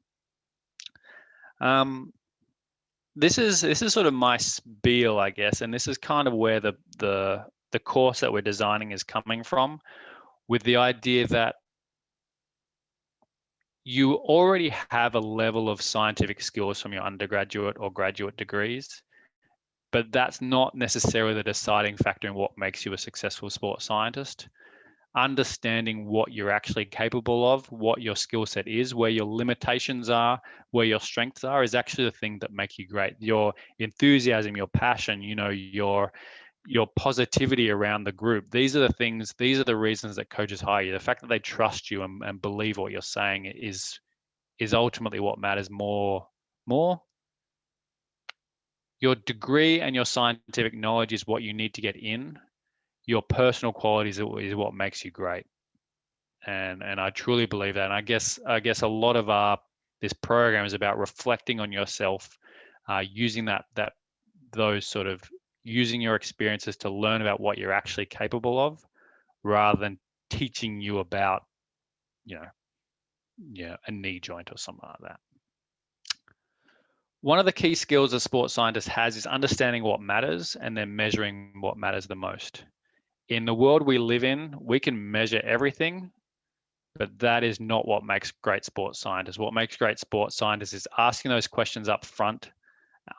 This is sort of my spiel, I guess, and this is kind of where the course that we're designing is coming from, with the idea that you already have a level of scientific skills from your undergraduate or graduate degrees, but that's not necessarily the deciding factor in what makes you a successful sports scientist. Understanding what you're actually capable of, what your skill set is, where your limitations are, where your strengths are, is actually the thing that make you great. Your enthusiasm, your passion, your positivity around the group. These are the things, these are the reasons that coaches hire you. The fact that they trust you and believe what you're saying is ultimately what matters more. Your degree and your scientific knowledge is what you need to get in. Your personal qualities is what makes you great. And I truly believe that. And I guess a lot of this program is about reflecting on yourself, using using your experiences to learn about what you're actually capable of, rather than teaching you about, a knee joint or something like that. One of the key skills a sports scientist has is understanding what matters and then measuring what matters the most. In the world we live in, we can measure everything, but that is not what makes great sports scientists. What makes great sports scientists is asking those questions up front,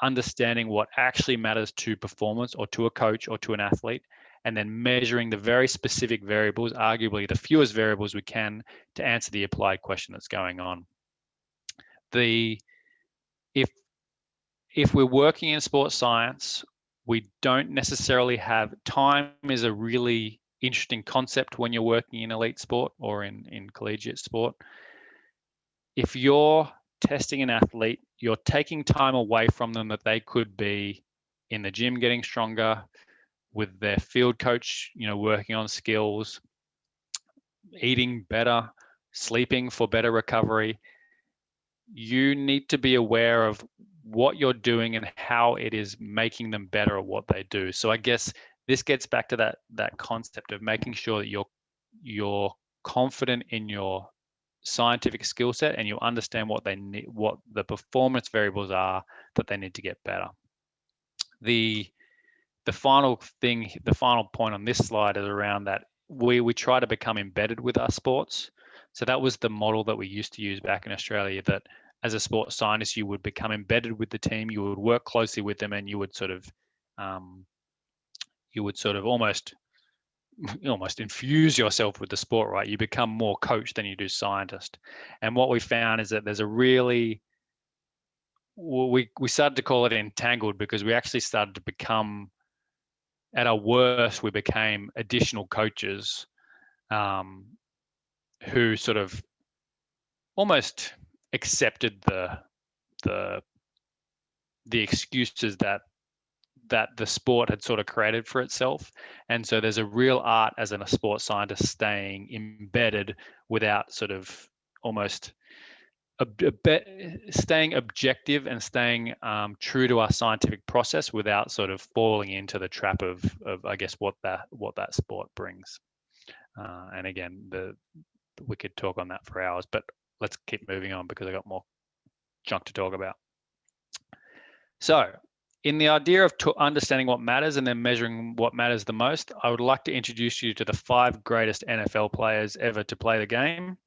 understanding what actually matters to performance or to a coach or to an athlete, and then measuring the very specific variables, arguably the fewest variables we can, to answer the applied question that's going on. If we're working in sports science, we don't necessarily have time. Is a really interesting concept when you're working in elite sport or in collegiate sport. If you're testing an athlete, you're taking time away from them that they could be in the gym getting stronger, with their field coach, working on skills, eating better, sleeping for better recovery. You need to be aware of what you're doing and how it is making them better at what they do. So I guess this gets back to that concept of making sure that you're confident in your scientific skill set and you understand what they need, what the performance variables are that they need to get better. The final point on this slide is around that we try to become embedded with our sports. So that was the model that we used to use back in Australia, that as a sports scientist, you would become embedded with the team, you would work closely with them, and you would sort of almost infuse yourself with the sport, right? You become more coach than you do scientist. And what we found is that there's a really, we started to call it entangled, because we actually started to become, at our worst, we became additional coaches who sort of almost accepted the excuses that the sport had sort of created for itself. And so there's a real art as a sports scientist staying embedded without sort of almost staying objective and staying true to our scientific process without sort of falling into the trap of I guess what that sport brings. And again, we could talk on that for hours, but let's keep moving on because I got more junk to talk about. So in the idea of understanding what matters and then measuring what matters the most, I would like to introduce you to the 5 greatest NFL players ever to play the game.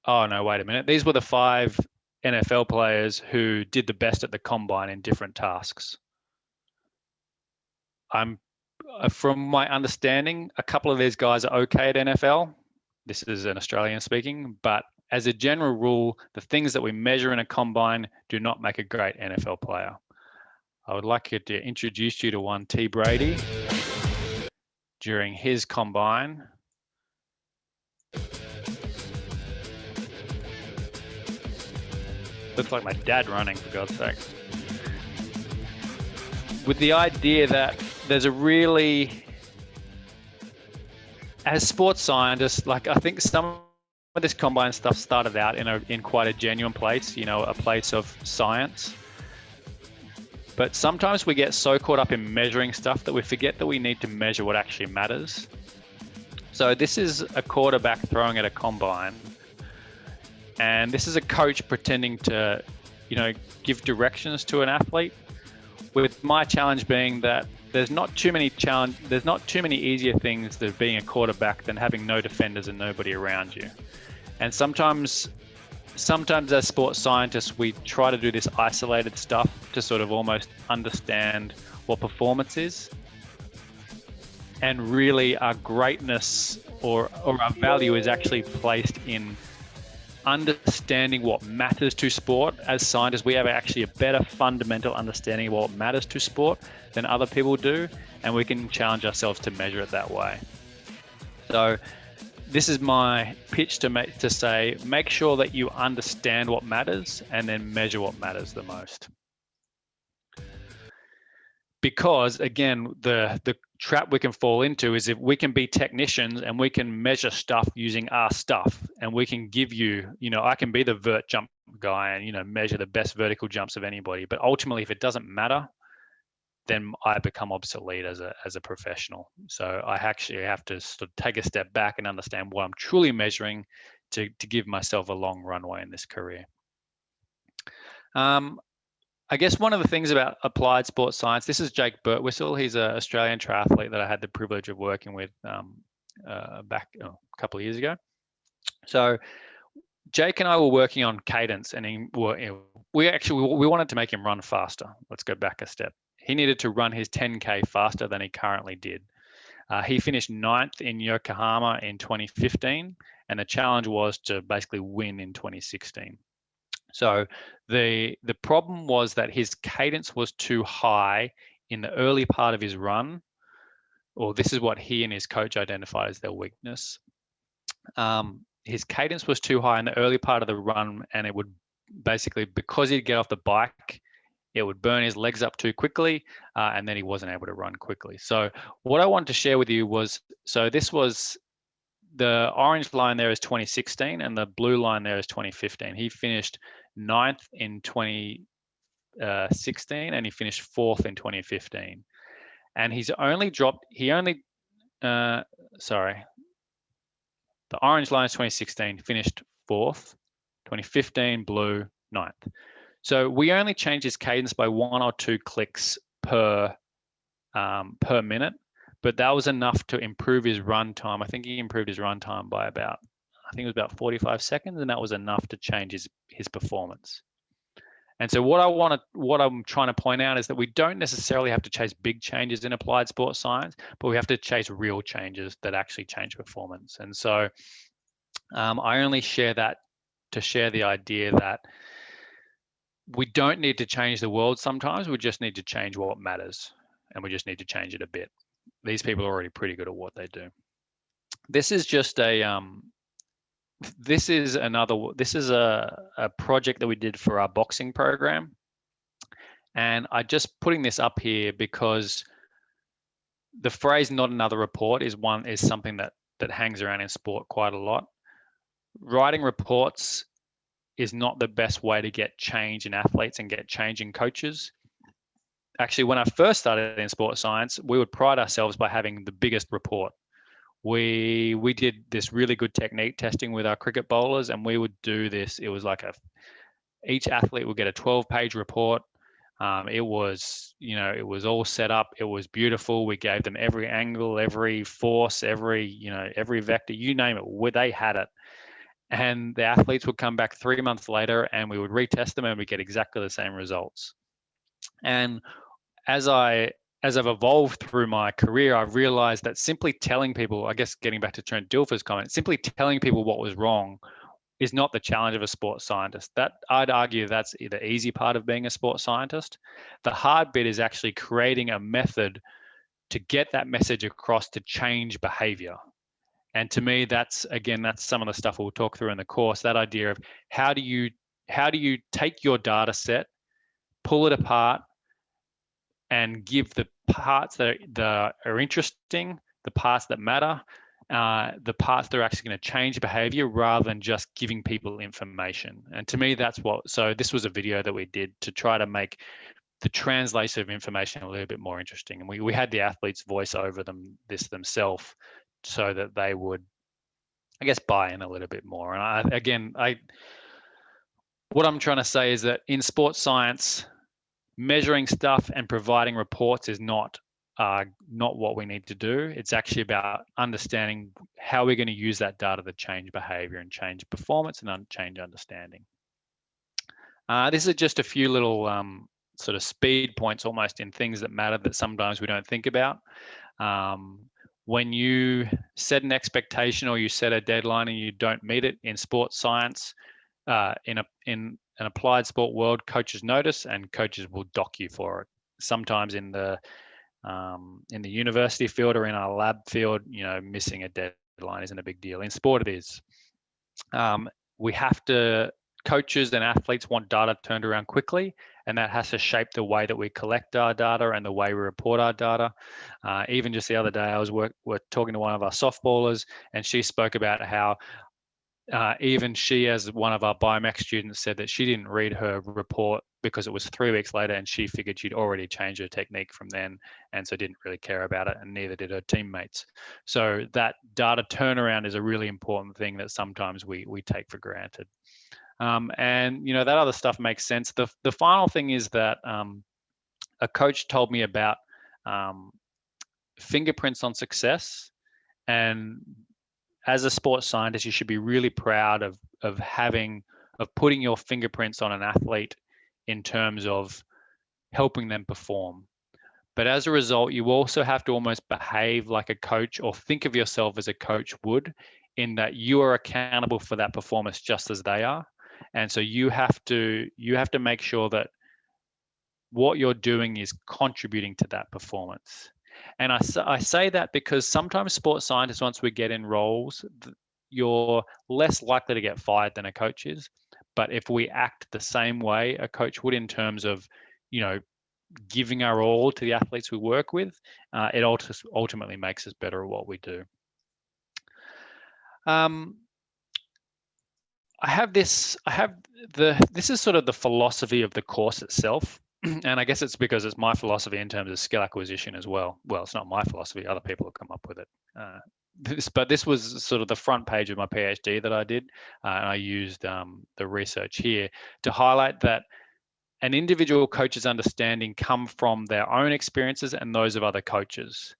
Oh, no, wait a minute. These were the 5 NFL players who did the best at the combine in different tasks. From my understanding, a couple of these guys are okay at NFL. This is an Australian speaking, but as a general rule, the things that we measure in a combine do not make a great NFL player. I would like to introduce you to one T. Brady during his combine. Looks like my dad running, for God's sake. With the idea that there's a really, as sports scientists, like I think some of this combine stuff started out in quite a genuine place, you know, a place of science. But sometimes we get so caught up in measuring stuff that we forget that we need to measure what actually matters. So this is a quarterback throwing at a combine. And this is a coach pretending to, you know, give directions to an athlete, with my challenge being that there's not too many easier things than being a quarterback than having no defenders and nobody around you. And sometimes as sports scientists, we try to do this isolated stuff to sort of almost understand what performance is. And really our greatness or our value is actually placed in understanding what matters to sport. As scientists, we have actually a better fundamental understanding of what matters to sport than other people do, and we can challenge ourselves to measure it that way. So this is my pitch to say, make sure that you understand what matters and then measure what matters the most. Because again, the trap we can fall into is if we can be technicians and we can measure stuff using our stuff, and we can give you, you know, I can be the vert jump guy and, you know, measure the best vertical jumps of anybody. But ultimately, if it doesn't matter, then I become obsolete as a professional. So I actually have to sort of take a step back and understand what I'm truly measuring to give myself a long runway in this career. I guess one of the things about applied sports science, this is Jake Birtwistle. He's an Australian triathlete that I had the privilege of working with back a couple of years ago. So Jake and I were working on cadence, and we wanted to make him run faster. Let's go back a step. He needed to run his 10K faster than he currently did. He finished 9th in Yokohama in 2015, and the challenge was to basically win in 2016. So the problem was that his cadence was too high in the early part of his run, or this is what he and his coach identified as their weakness. His cadence was too high in the early part of the run, and it would basically, because he'd get off the bike, it would burn his legs up too quickly, and then he wasn't able to run quickly. So what I wanted to share with you was, so this was, the orange line there is 2016 and the blue line there is 2015. He finished 9th in 2016 and he finished 4th in 2015. And the orange line is 2016, finished 4th, 2015, blue, 9th. So we only changed his cadence by 1 or 2 clicks per minute, but that was enough to improve his run time. I think he improved his run time by about, I think it was about 45 seconds, and that was enough to change his performance. And so what I'm trying to point out is that we don't necessarily have to chase big changes in applied sports science, but we have to chase real changes that actually change performance. And so I only share that to share the idea that we don't need to change the world sometimes, we just need to change what matters, and we just need to change it a bit. These people are already pretty good at what they do. This is just a project that we did for our boxing program. And I just putting this up here because the phrase "not another report" is something that hangs around in sport quite a lot. Writing reports is not the best way to get change in athletes and get change in coaches. Actually, when I first started in sports science, we would pride ourselves by having the biggest report. we did this really good technique testing with our cricket bowlers, and we would do this. It was like each athlete would get a 12-page report. It was all set up. It was beautiful. We gave them every angle, every force, every vector, you name it, they had it. And the athletes would come back 3 months later, and we would retest them, and we get exactly the same results. And as I've evolved through my career, I've realized that simply telling people, I guess getting back to Trent Dilfer's comment, simply telling people what was wrong is not the challenge of a sports scientist. That I'd argue that's the easy part of being a sports scientist. The hard bit is actually creating a method to get that message across to change behavior. And to me, that's some of the stuff we'll talk through in the course, that idea of how do you take your data set, pull it apart, and give the parts that are interesting, the parts that matter, the parts that are actually going to change behavior, rather than just giving people information. And to me, so this was a video that we did to try to make the translation of information a little bit more interesting. And we had the athletes voice over this themselves, so that they would, I guess, buy in a little bit more. And what I'm trying to say is that in sports science, measuring stuff and providing reports is not what we need to do. It's actually about understanding how we're going to use that data to change behavior and change performance and change understanding. This is just a few little sort of speed points almost in things that matter that sometimes we don't think about. When you set an expectation or you set a deadline and you don't meet it in sports science, in an applied sport world, coaches notice and coaches will dock you for it. Sometimes in the university field or in our lab field, missing a deadline isn't a big deal. In sport, it is. Coaches and athletes want data turned around quickly, and that has to shape the way that we collect our data and the way we report our data. Even just the other day, I was talking to one of our softballers, and she spoke about how even she, as one of our Biomec students, said that she didn't read her report because it was 3 weeks later, and she figured she'd already changed her technique from then, and so didn't really care about it, and neither did her teammates. So that data turnaround is a really important thing that sometimes we take for granted. And that other stuff makes sense. The final thing is that a coach told me about fingerprints on success, and as a sports scientist, you should be really proud of putting your fingerprints on an athlete in terms of helping them perform. But as a result, you also have to almost behave like a coach, or think of yourself as a coach would, in that you are accountable for that performance just as they are. And so you have to make sure that what you're doing is contributing to that performance. And I say that because sometimes sports scientists, once we get in roles, you're less likely to get fired than a coach is. But if we act the same way a coach would in terms of, giving our all to the athletes we work with, it ultimately makes us better at what we do. This is sort of the philosophy of the course itself. And I guess it's because it's my philosophy in terms of skill acquisition as well. Well, it's not my philosophy, other people have come up with it. But this was sort of the front page of my PhD that I did. And I used the research here to highlight that an individual coach's understanding come from their own experiences and those of other coaches.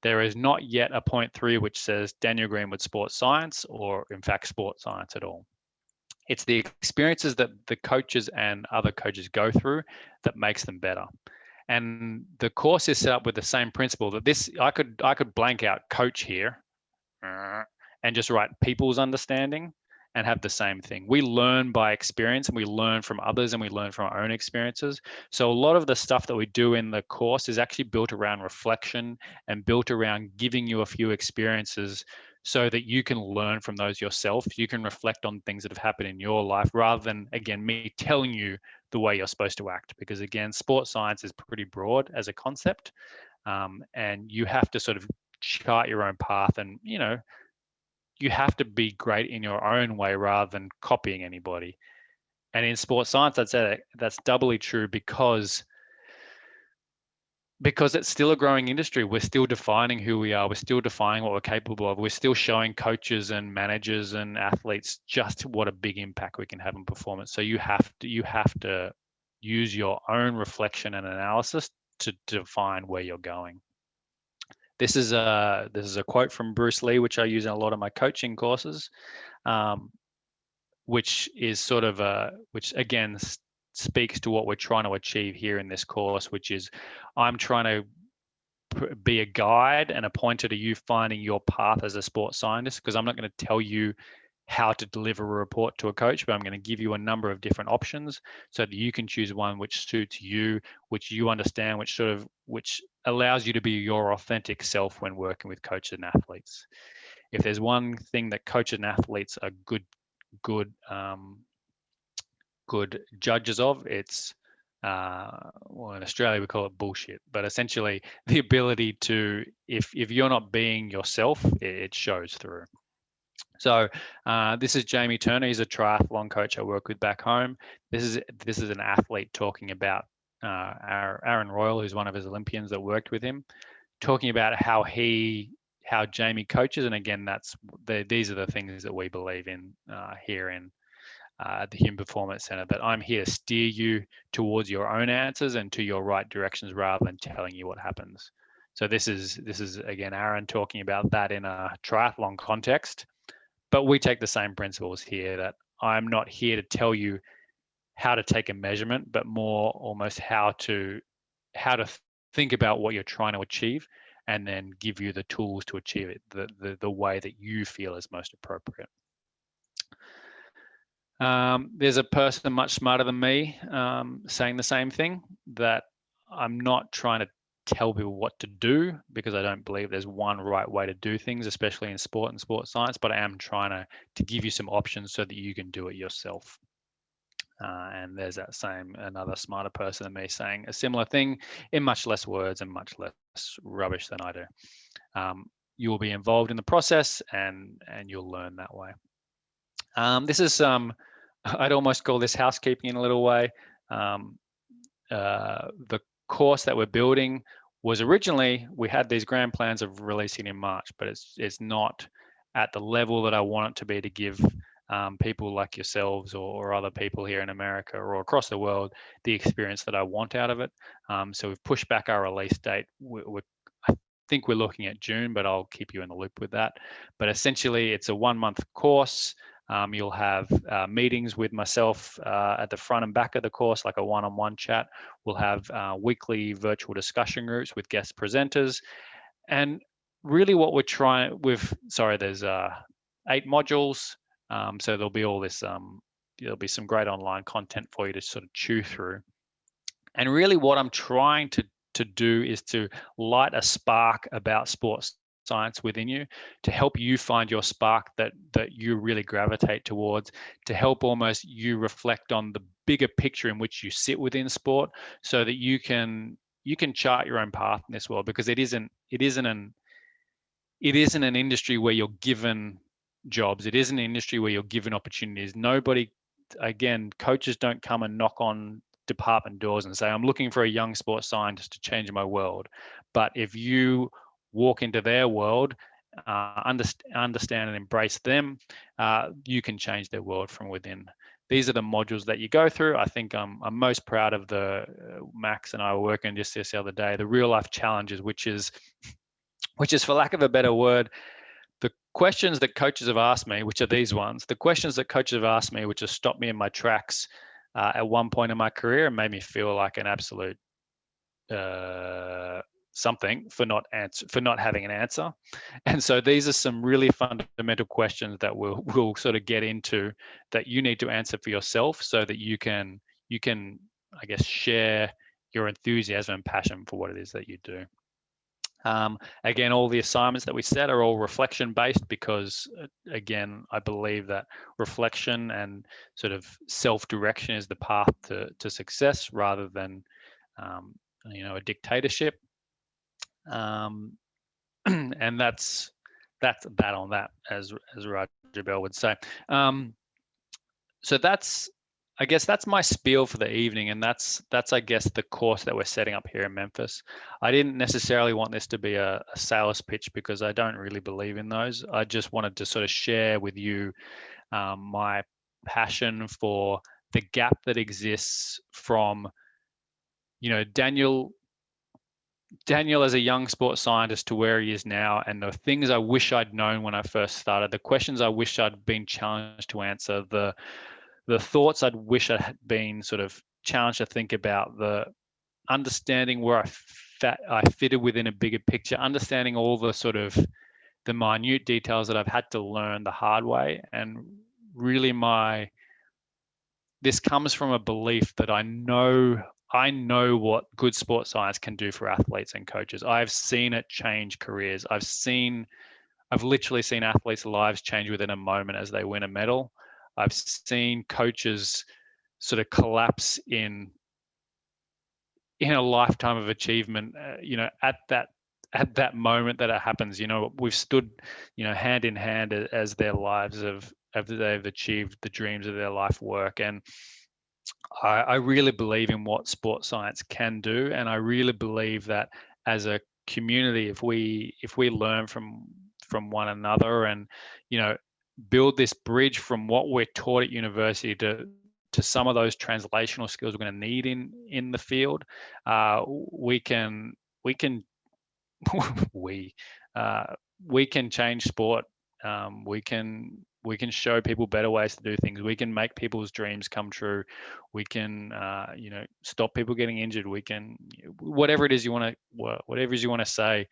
There is not yet a point 3 which says Daniel Greenwood sports science, or in fact sports science at all. It's the experiences that the coaches and other coaches go through that makes them better. And the course is set up with the same principle that I could blank out coach here and just write people's understanding and have the same thing. We learn by experience, and we learn from others, and we learn from our own experiences. So a lot of the stuff that we do in the course is actually built around reflection and built around giving you a few experiences so that you can learn from those yourself. You can reflect on things that have happened in your life, rather than, again, me telling you the way you're supposed to act. Because again, sports science is pretty broad as a concept, and you have to sort of chart your own path, and you have to be great in your own way rather than copying anybody. And in sports science, I'd say that's doubly true, because because it's still a growing industry. We're still defining who we are. We're still defining what we're capable of. We're still showing coaches and managers and athletes just what a big impact we can have on performance. So you have to use your own reflection and analysis to define where you're going. This is a quote from Bruce Lee, which I use in a lot of my coaching courses, which is sort of which again speaks to what we're trying to achieve here in this course, which is I'm trying to be a guide and a pointer to you finding your path as a sports scientist, because I'm not going to tell you how to deliver a report to a coach, but I'm going to give you a number of different options so that you can choose one which suits you, which you understand, which allows you to be your authentic self when working with coaches and athletes. If there's one thing that coaches and athletes are good judges of, it's well, in Australia we call it bullshit, but essentially the ability to, if you're not being yourself, it shows through. So this is Jamie Turner. He's a triathlon coach I work with back home. This is an athlete talking about Aaron Royal, who's one of his Olympians that worked with him, talking about how Jamie coaches. And again, these are the things that we believe in here in the Human Performance Center, that I'm here to steer you towards your own answers and to your right directions rather than telling you what happens. So this is again Aaron talking about that in a triathlon context, but we take the same principles here, that I'm not here to tell you how to take a measurement, but more almost how to think about what you're trying to achieve and then give you the tools to achieve it the way that you feel is most appropriate. There's a person much smarter than me saying the same thing, that I'm not trying to tell people what to do, because I don't believe there's one right way to do things, especially in sport and sports science, but I am trying to give you some options so that you can do it yourself. And there's another smarter person than me saying a similar thing in much less words and much less rubbish than I do. You will be involved in the process and you'll learn that way. This is I'd almost call this housekeeping in a little way. The course that we're building was originally, we had these grand plans of releasing in March, but it's not at the level that I want it to be to give people like yourselves or other people here in America or across the world the experience that I want out of it. So we've pushed back our release date. I think we're looking at June, but I'll keep you in the loop with that. But essentially, it's a 1-month course. You'll have meetings with myself at the front and back of the course, like a one-on-one chat. We'll have weekly virtual discussion groups with guest presenters. And really what we're trying with, there's 8 modules. So there'll be all this, there'll be some great online content for you to sort of chew through. And really what I'm trying to do is to light a spark about sports science within you, to help you find your spark that you really gravitate towards, to help almost you reflect on the bigger picture in which you sit within sport, so that you can chart your own path in this world, because it isn't an industry where you're given jobs. It isn't an industry where you're given opportunities. Coaches don't come and knock on department doors and say, I'm looking for a young sports scientist to change my world. But if you walk into their world, understand and embrace them, you can change their world from within. These are the modules that you go through. I think I'm most proud of the Max and I were working just this the other day, the real life challenges, which is for lack of a better word, the questions that coaches have asked me, which are these ones, the questions that coaches have asked me, which have stopped me in my tracks at one point in my career and made me feel like an absolute something for not having an answer. And so these are some really fundamental questions that we'll sort of get into, that you need to answer for yourself, so that you can I guess share your enthusiasm and passion for what it is that you do. Again, all the assignments that we set are all reflection based, because again, I believe that reflection and sort of self-direction is the path to success, rather than a dictatorship. And that's that on that, as Roger Bell would say. So that's I guess that's my spiel for the evening, and that's I guess the course that we're setting up here in Memphis. I didn't necessarily want this to be a sales pitch because I don't really believe in those. I just wanted to sort of share with you my passion for the gap that exists from, Daniel as a young sports scientist to where he is now, and the things I wish I'd known when I first started, the questions I wish I'd been challenged to answer, the thoughts I'd wish I had been sort of challenged to think about, the understanding where I fitted within a bigger picture, understanding all the sort of the minute details that I've had to learn the hard way. And really this comes from a belief that I know what good sports science can do for athletes and coaches. I've seen it change careers. I've literally seen athletes' lives change within a moment as they win a medal. I've seen coaches sort of collapse in a lifetime of achievement, at that moment that it happens. We've stood, hand in hand as their lives they've achieved the dreams of their life work. And I really believe in what sports science can do. And I really believe that as a community, if we learn from one another and, build this bridge from what we're taught at university to some of those translational skills we're going to need in the field, we can change sport. We can show people better ways to do things. We can make people's dreams come true. We can stop people getting injured. We can whatever it is you want to say.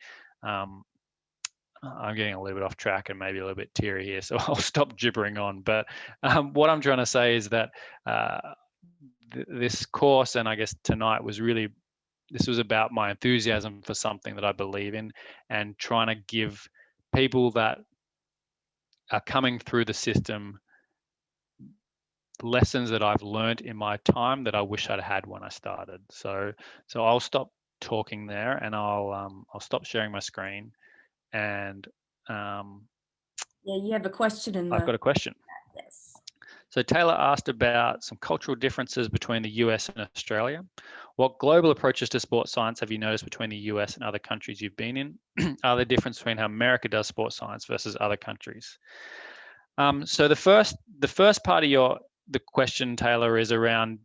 I'm getting a little bit off track and maybe a little bit teary here, so I'll stop gibbering on. But what I'm trying to say is that this course, and I guess tonight, this was about my enthusiasm for something that I believe in, and trying to give people that are coming through the system lessons that I've learned in my time that I wish I'd had when I started. So I'll stop talking there, and I'll stop sharing my screen. And you have a question I've got a question. Yes. So Taylor asked about some cultural differences between the US and Australia. What global approaches to sports science have you noticed between the US and other countries you've been in? Are there differences between how America does sports science versus other countries? So the first part of the question, Taylor, is around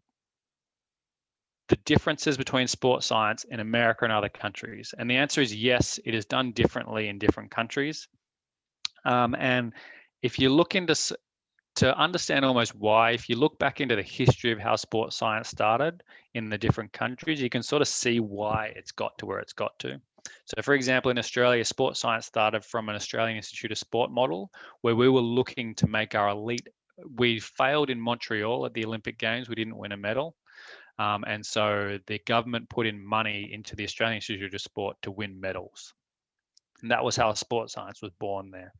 the differences between sports science in America and other countries. And the answer is yes, it is done differently in different countries. And if you look to understand almost why, if you look back into the history of how sports science started in the different countries, you can sort of see why it's got to where it's got to. So for example, in Australia, sports science started from an Australian Institute of Sport model where we were looking to make our elite. We failed in Montreal at the Olympic Games. We didn't win a medal. And so the government put in money into the Australian Institute of Sport to win medals. And that was how sports science was born there.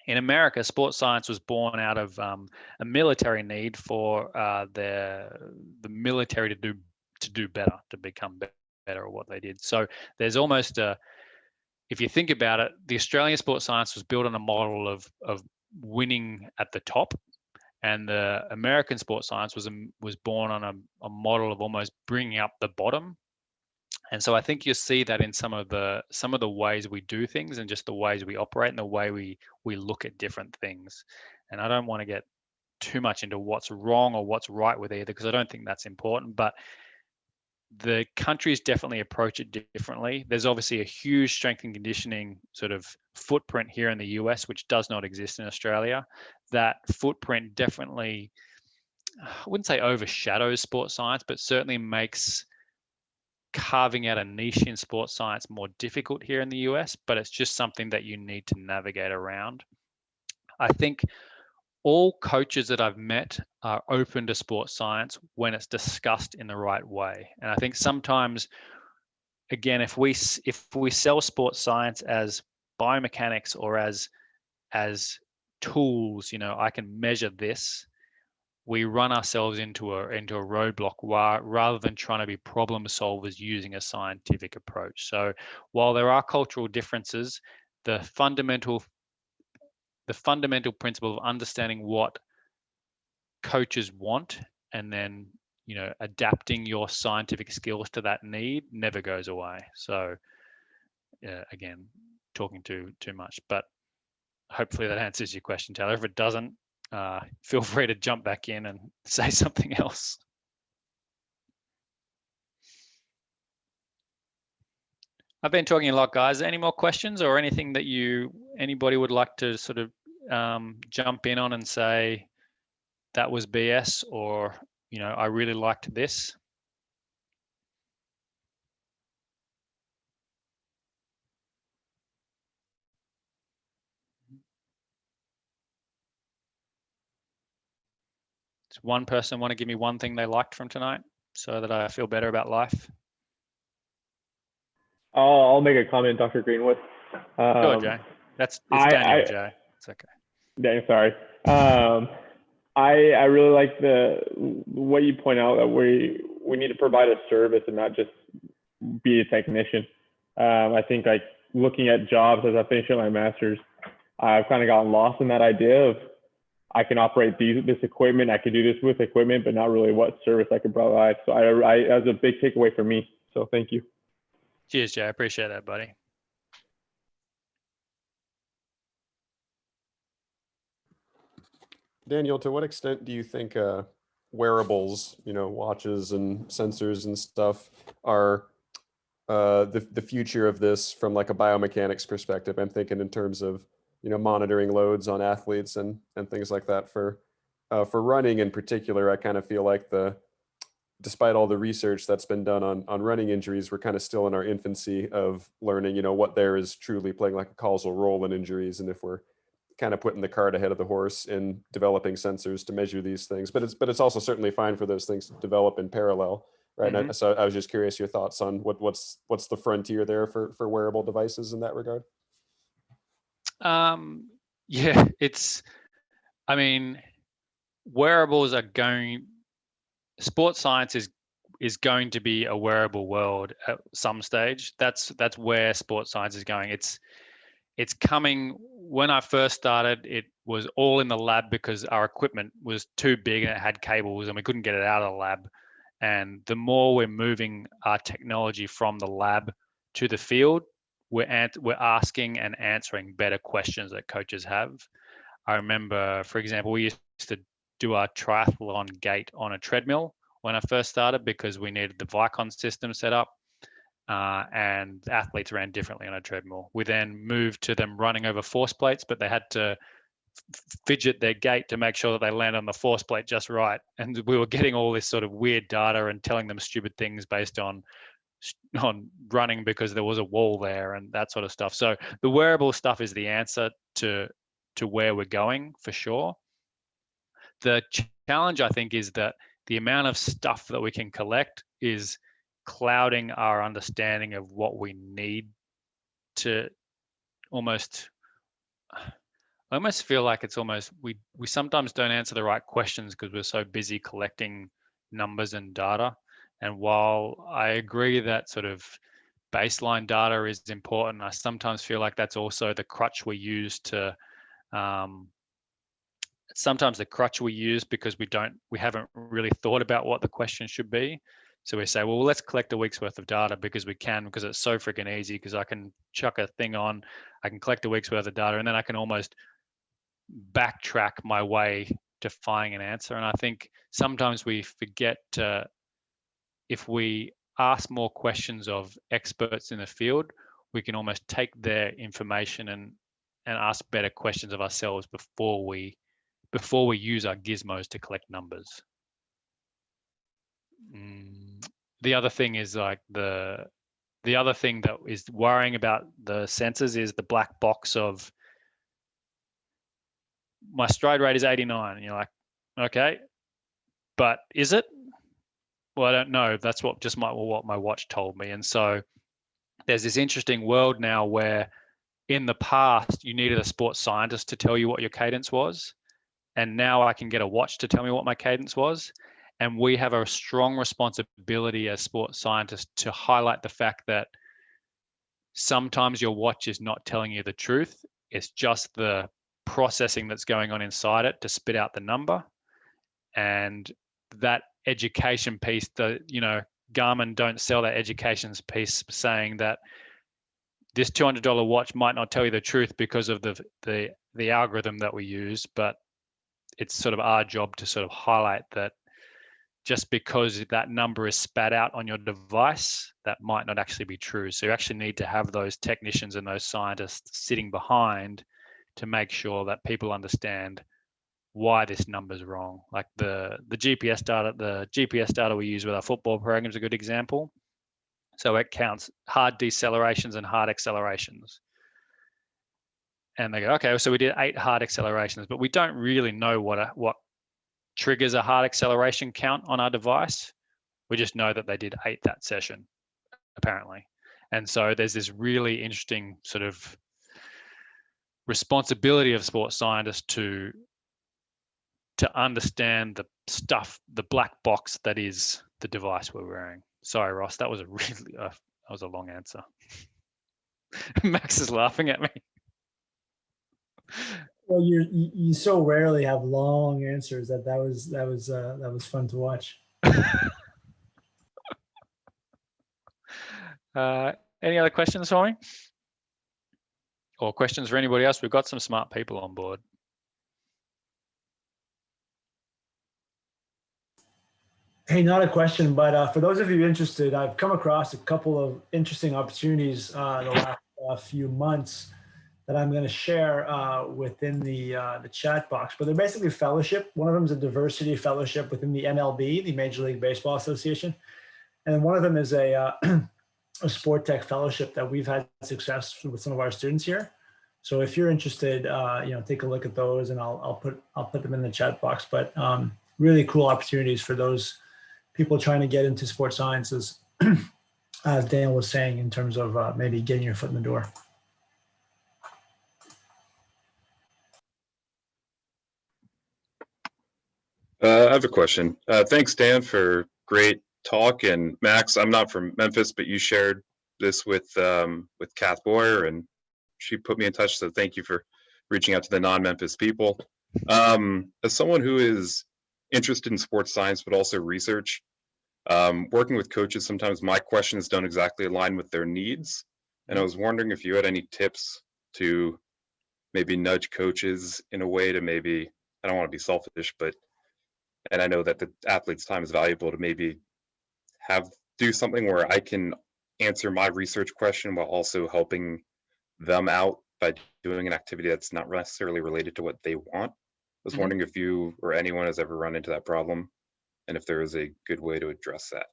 In America, sports science was born out of a military need for the military to do better, to become better at what they did. So there's almost if you think about it, the Australian sports science was built on a model of winning at the top. And the American sports science was born on a model of almost bringing up the bottom. And so I think you see that in some of the ways we do things and just the ways we operate and the way we look at different things. And I don't want to get too much into what's wrong or what's right with either, because I don't think that's important. But the countries definitely approach it differently. There's obviously a huge strength and conditioning sort of footprint here in the US, which does not exist in Australia. That footprint definitely, I wouldn't say overshadows sports science, but certainly makes carving out a niche in sports science more difficult here in the US, but it's just something that you need to navigate around. I think all coaches that I've met are open to sports science when it's discussed in the right way. And I think sometimes, again, if we sell sports science as biomechanics or as tools, I can measure this, we run ourselves into a roadblock rather than trying to be problem solvers using a scientific approach. So while there are cultural differences, the fundamental principle of understanding what coaches want and then, you know, adapting your scientific skills to that need never goes away. So again, talking too much, but hopefully that answers your question, Taylor. If it doesn't, feel free to jump back in and say something else. I've been talking a lot, guys. Any more questions or anything that anybody would like to sort of jump in on and say that was BS, or, you know, I really liked this? Does one person want to give me one thing they liked from tonight so that I feel better about life? I'll make a comment, Dr. Greenwood. Sure, Jay. It's Daniel, Jay. It's okay. Dang, sorry. I really like what you point out, that we need to provide a service and not just be a technician. I think, like, looking at jobs as I finish up my master's, I've kind of gotten lost in that idea of I can operate this equipment, I can do this with equipment, but not really what service I can provide. So that was a big takeaway for me. So thank you. Cheers, Jay. I appreciate that, buddy. Daniel, to what extent do you think wearables, you know, watches and sensors and stuff, are the future of this from like a biomechanics perspective? I'm thinking in terms of, you know, monitoring loads on athletes and things like that. For running in particular, I kind of feel like despite all the research that's been done on running injuries, we're kind of still in our infancy of learning, you know, what there is truly playing like a causal role in injuries, and if we're kind of putting the cart ahead of the horse in developing sensors to measure these things. But it's also certainly fine for those things to develop in parallel, right? Mm-hmm. So I was just curious your thoughts on what's the frontier there for wearable devices in that regard. Yeah, I mean, wearables are sports science is going to be a wearable world at some stage. That's where sports science is going. It's coming. When I first started, it was all in the lab because our equipment was too big and it had cables and we couldn't get it out of the lab. And the more we're moving our technology from the lab to the field, we're asking and answering better questions that coaches have. I remember, for example, we used to do our triathlon gait on a treadmill when I first started because we needed the Vicon system set up. And athletes ran differently on a treadmill. We then moved to them running over force plates, but they had to fidget their gait to make sure that they land on the force plate just right. And we were getting all this sort of weird data and telling them stupid things based on running because there was a wall there and that sort of stuff. So the wearable stuff is the answer to where we're going for sure. The challenge, I think, is that the amount of stuff that we can collect is clouding our understanding of what we need to I almost feel like it's almost, we sometimes don't answer the right questions because we're so busy collecting numbers and data. And while I agree that sort of baseline data is important, I sometimes feel like that's also the crutch we use because we haven't really thought about what the question should be. So we say, well, let's collect a week's worth of data because it's so freaking easy because I can chuck a thing on, I can collect a week's worth of data, and then I can almost backtrack my way to finding an answer. And I think sometimes we forget if we ask more questions of experts in the field, we can almost take their information and ask better questions of ourselves before we use our gizmos to collect numbers. The other thing is like the other thing that is worrying about the sensors is the black box of my stride rate is 89. And you're like, okay, but is it? Well, I don't know. That's what my watch told me. And so there's this interesting world now where in the past you needed a sports scientist to tell you what your cadence was. And now I can get a watch to tell me what my cadence was. And we have a strong responsibility as sports scientists to highlight the fact that sometimes your watch is not telling you the truth. It's just the processing that's going on inside it to spit out the number. And that education piece, Garmin don't sell that education piece saying that this $200 watch might not tell you the truth because of the algorithm that we use, but it's sort of our job to sort of highlight that just because that number is spat out on your device, that might not actually be true. So you actually need to have those technicians and those scientists sitting behind to make sure that people understand why this number's wrong. Like the GPS data we use with our football program is a good example. So it counts hard decelerations and hard accelerations. And they go, okay, so we did 8 hard accelerations, but we don't really know what triggers a hard acceleration count on our device. We just know that they did 8 that session, apparently. And so there's this really interesting sort of responsibility of sports scientists to understand the stuff, the black box that is the device we're wearing. Sorry, Ross, that was a long answer. Max is laughing at me. Well, you so rarely have long answers that was fun to watch. Any other questions for me? Or questions for anybody else? We've got some smart people on board. Hey, not a question, but for those of you interested, I've come across a couple of interesting opportunities the last few months that I'm going to share within the chat box. But they're basically fellowship. One of them is a diversity fellowship within the MLB, the Major League Baseball Association, and one of them is a sport tech fellowship that we've had success with some of our students here. So if you're interested, take a look at those, and I'll put them in the chat box. But really cool opportunities for those people trying to get into sports sciences, as Dan was saying, in terms of maybe getting your foot in the door. I have a question. Thanks, Dan, for great talk. And Max, I'm not from Memphis, but you shared this with Kath Boyer, and she put me in touch. So thank you for reaching out to the non-Memphis people. As someone who is interested in sports science, but also research, working with coaches, sometimes my questions don't exactly align with their needs. And I was wondering if you had any tips to maybe nudge coaches in a way to maybe, I don't want to be selfish, but, and I know that the athlete's time is valuable, to maybe do something where I can answer my research question while also helping them out by doing an activity that's not necessarily related to what they want. I was wondering if you or anyone has ever run into that problem, and if there is a good way to address that.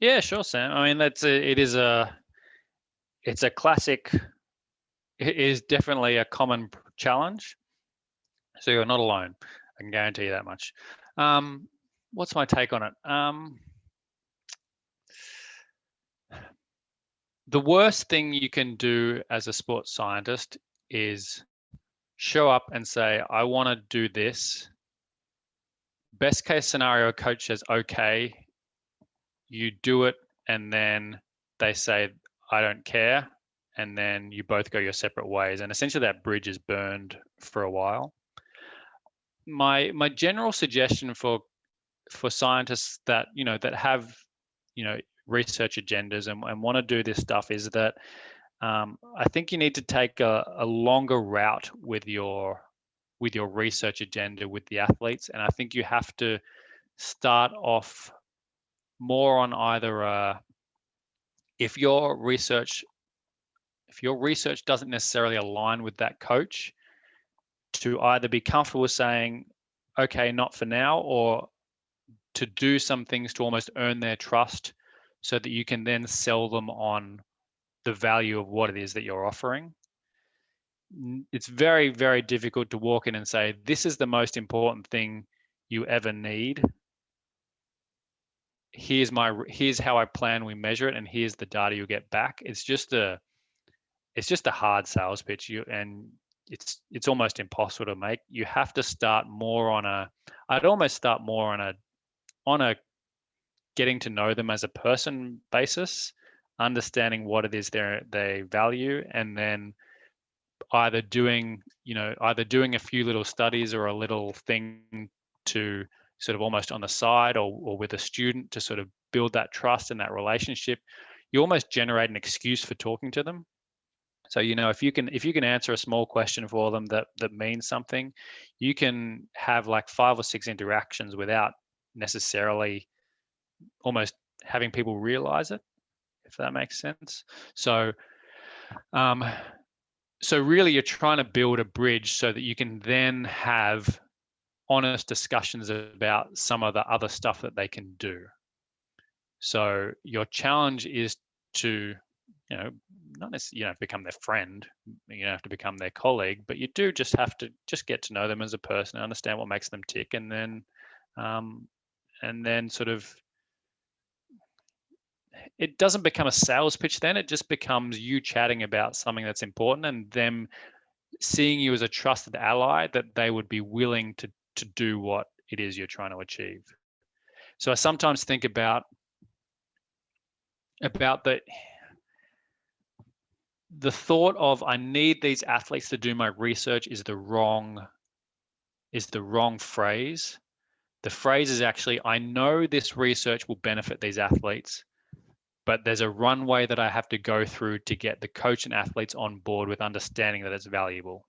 Yeah, sure, Sam. I mean, it's a classic. It is definitely a common challenge. So you're not alone. I can guarantee you that much. What's my take on it? The worst thing you can do as a sports scientist is show up and say, I want to do this. Best case scenario, a coach says, okay, you do it, and then they say, I don't care, and then you both go your separate ways, and essentially that bridge is burned for a while. My general suggestion for scientists that that have research agendas and want to do this stuff is that I think you need to take a longer route with your research agenda with the athletes, and I think you have to start off more on either if your research doesn't necessarily align with that coach, to either be comfortable with saying, okay, not for now, or to do some things to almost earn their trust so that you can then sell them on the value of what it is that you're offering. It's very, very difficult to walk in and say, this is the most important thing you ever need. Here's how I plan we measure it, and here's the data you'll get back. It's just a hard sales pitch, it's almost impossible to make. You have to start more on a getting to know them as a person basis, understanding what it is they value, and then either doing a few little studies or a little thing to sort of almost on the side or with a student to sort of build that trust and that relationship, you almost generate an excuse for talking to them. So, you know, if you can answer a small question for them that means something, you can have like 5 or 6 interactions without necessarily almost having people realize it, if that makes sense. So, so really you're trying to build a bridge so that you can then have honest discussions about some of the other stuff that they can do. So your challenge is to, you know, not necessarily, you don't have to become their friend, you don't have to become their colleague, but you do just have to just get to know them as a person, understand what makes them tick, and then sort of, it doesn't become a sales pitch then, it just becomes you chatting about something that's important and them seeing you as a trusted ally that they would be willing to do what it is you're trying to achieve. So I sometimes think about the thought of I need these athletes to do my research is the wrong phrase. The phrase is actually, I know this research will benefit these athletes, but there's a runway that I have to go through to get the coach and athletes on board with understanding that it's valuable.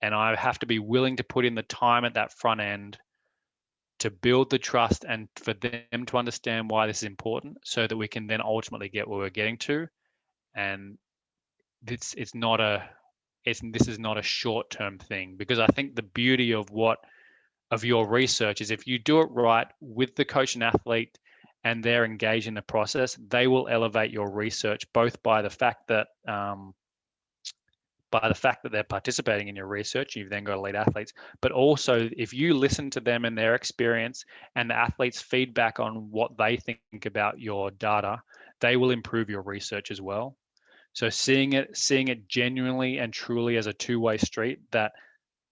And I have to be willing to put in the time at that front end to build the trust and for them to understand why this is important so that we can then ultimately get where we're getting to. And this is not a short-term thing, because I think the beauty of your research is if you do it right with the coach and athlete and they're engaged in the process, they will elevate your research both by the fact that they're participating in your research. You've then got elite athletes, but also if you listen to them and their experience and the athletes' feedback on what they think about your data, they will improve your research as well. So seeing it genuinely and truly as a two-way street, that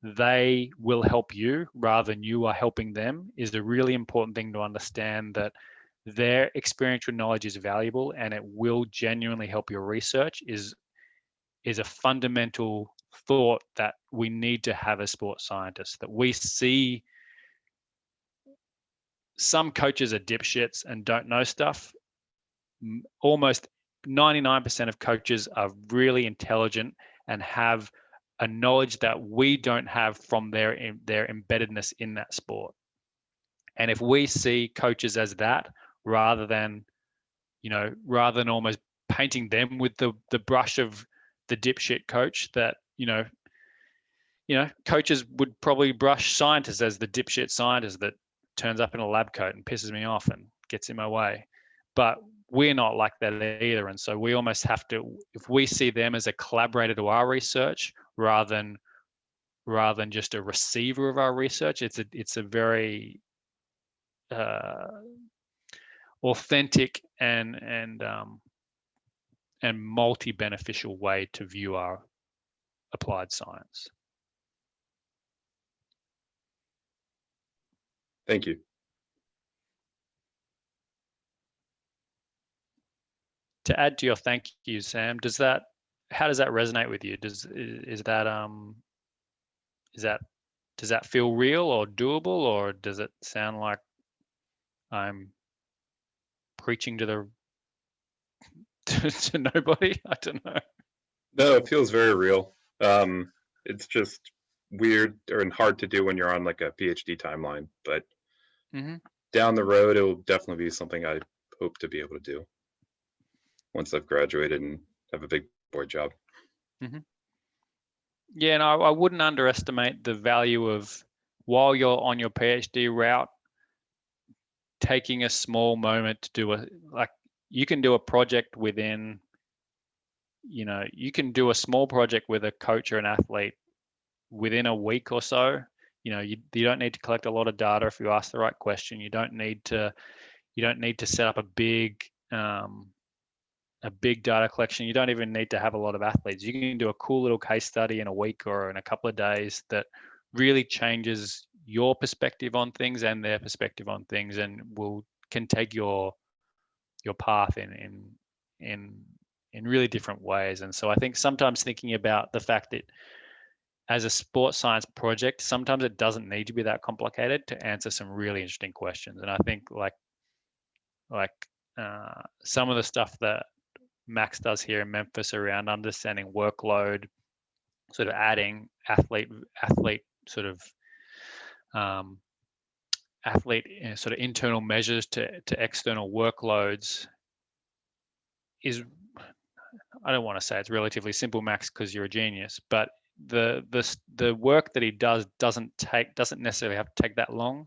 they will help you rather than you are helping them, is a really important thing to understand, that their experiential knowledge is valuable and it will genuinely help your research is a fundamental thought that we need to have as sports scientists. That we see some coaches are dipshits and don't know stuff. Almost 99% of coaches are really intelligent and have a knowledge that we don't have from their embeddedness in that sport. And if we see coaches as that, rather than almost painting them with the brush of the dipshit coach, that coaches would probably brush scientists as the dipshit scientist that turns up in a lab coat and pisses me off and gets in my way. But we're not like that either. And so we almost have to, if we see them as a collaborator to our research rather than just a receiver of our research, it's a very authentic and multi-beneficial way to view our applied science. Thank you. To add to your thank you, Sam, how does that resonate with you? Does that feel real or doable, or does it sound like I'm preaching to to nobody? I don't know. No, it feels very real. It's just weird and hard to do when you're on like a PhD timeline, but down the road, it will definitely be something I hope to be able to do once I've graduated and have a big board job. Yeah, and I wouldn't underestimate the value of, while you're on your PhD route, taking a small moment to do you can do a project within, you can do a small project with a coach or an athlete within a week or so. You don't need to collect a lot of data if you ask the right question. You don't need to set up a big data collection. You don't even need to have a lot of athletes. You can do a cool little case study in a week or in a couple of days that really changes your perspective on things and their perspective on things, and can take your path in really different ways. And so I think sometimes thinking about the fact that as a sports science project, sometimes it doesn't need to be that complicated to answer some really interesting questions. And I think some of the stuff that Max does here in Memphis around understanding workload, sort of adding athlete sort of sort of internal measures to external workloads is, I don't want to say it's relatively simple, Max, because you're a genius, but the work that he does doesn't necessarily have to take that long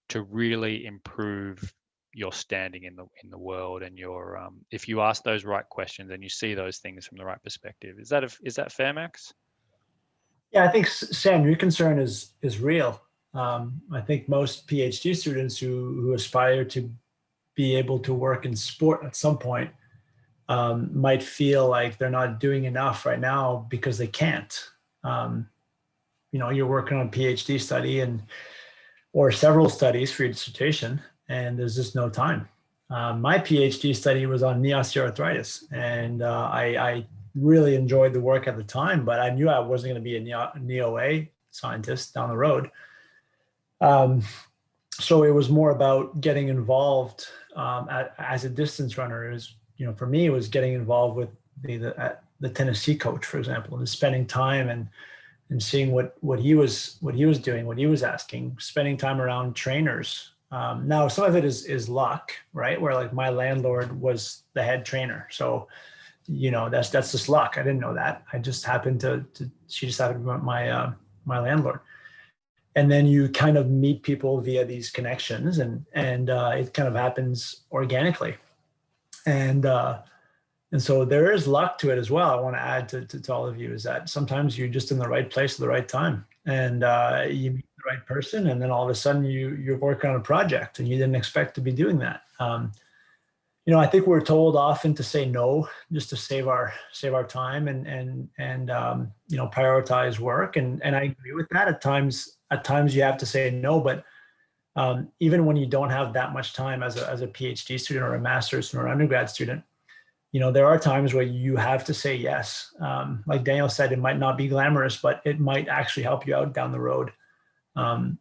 to really improve your standing in the world, and your if you ask those right questions and you see those things from the right perspective. Is that fair, Max? Yeah, I think, Sam, your concern is real. I think most PhD students who aspire to be able to work in sport at some point might feel like they're not doing enough right now because they can't. You're working on a PhD study or several studies for your dissertation, and there's just no time. My PhD study was on knee osteoarthritis, and I really enjoyed the work at the time, but I knew I wasn't going to be a knee OA scientist down the road. So it was more about getting involved as a distance runner. For me, it was getting involved with the Tennessee coach, for example, and spending time and seeing what he was doing, what he was asking, spending time around trainers. Now, some of it is luck, right? Where like my landlord was the head trainer. So, that's just luck. I didn't know that. I just happened she just happened to be my landlord. And then you kind of meet people via these connections, and it kind of happens organically. And so there is luck to it as well. I want to add to all of you is that sometimes you're just in the right place at the right time, and you meet the right person, and then all of a sudden you're working on a project and you didn't expect to be doing that. I think we're told often to say no just to save our time and prioritize work, and I agree with that. At times you have to say no, but even when you don't have that much time as a PhD student or a master's student or an undergrad student, there are times where you have to say yes. Like Daniel said, it might not be glamorous, but it might actually help you out down the road. And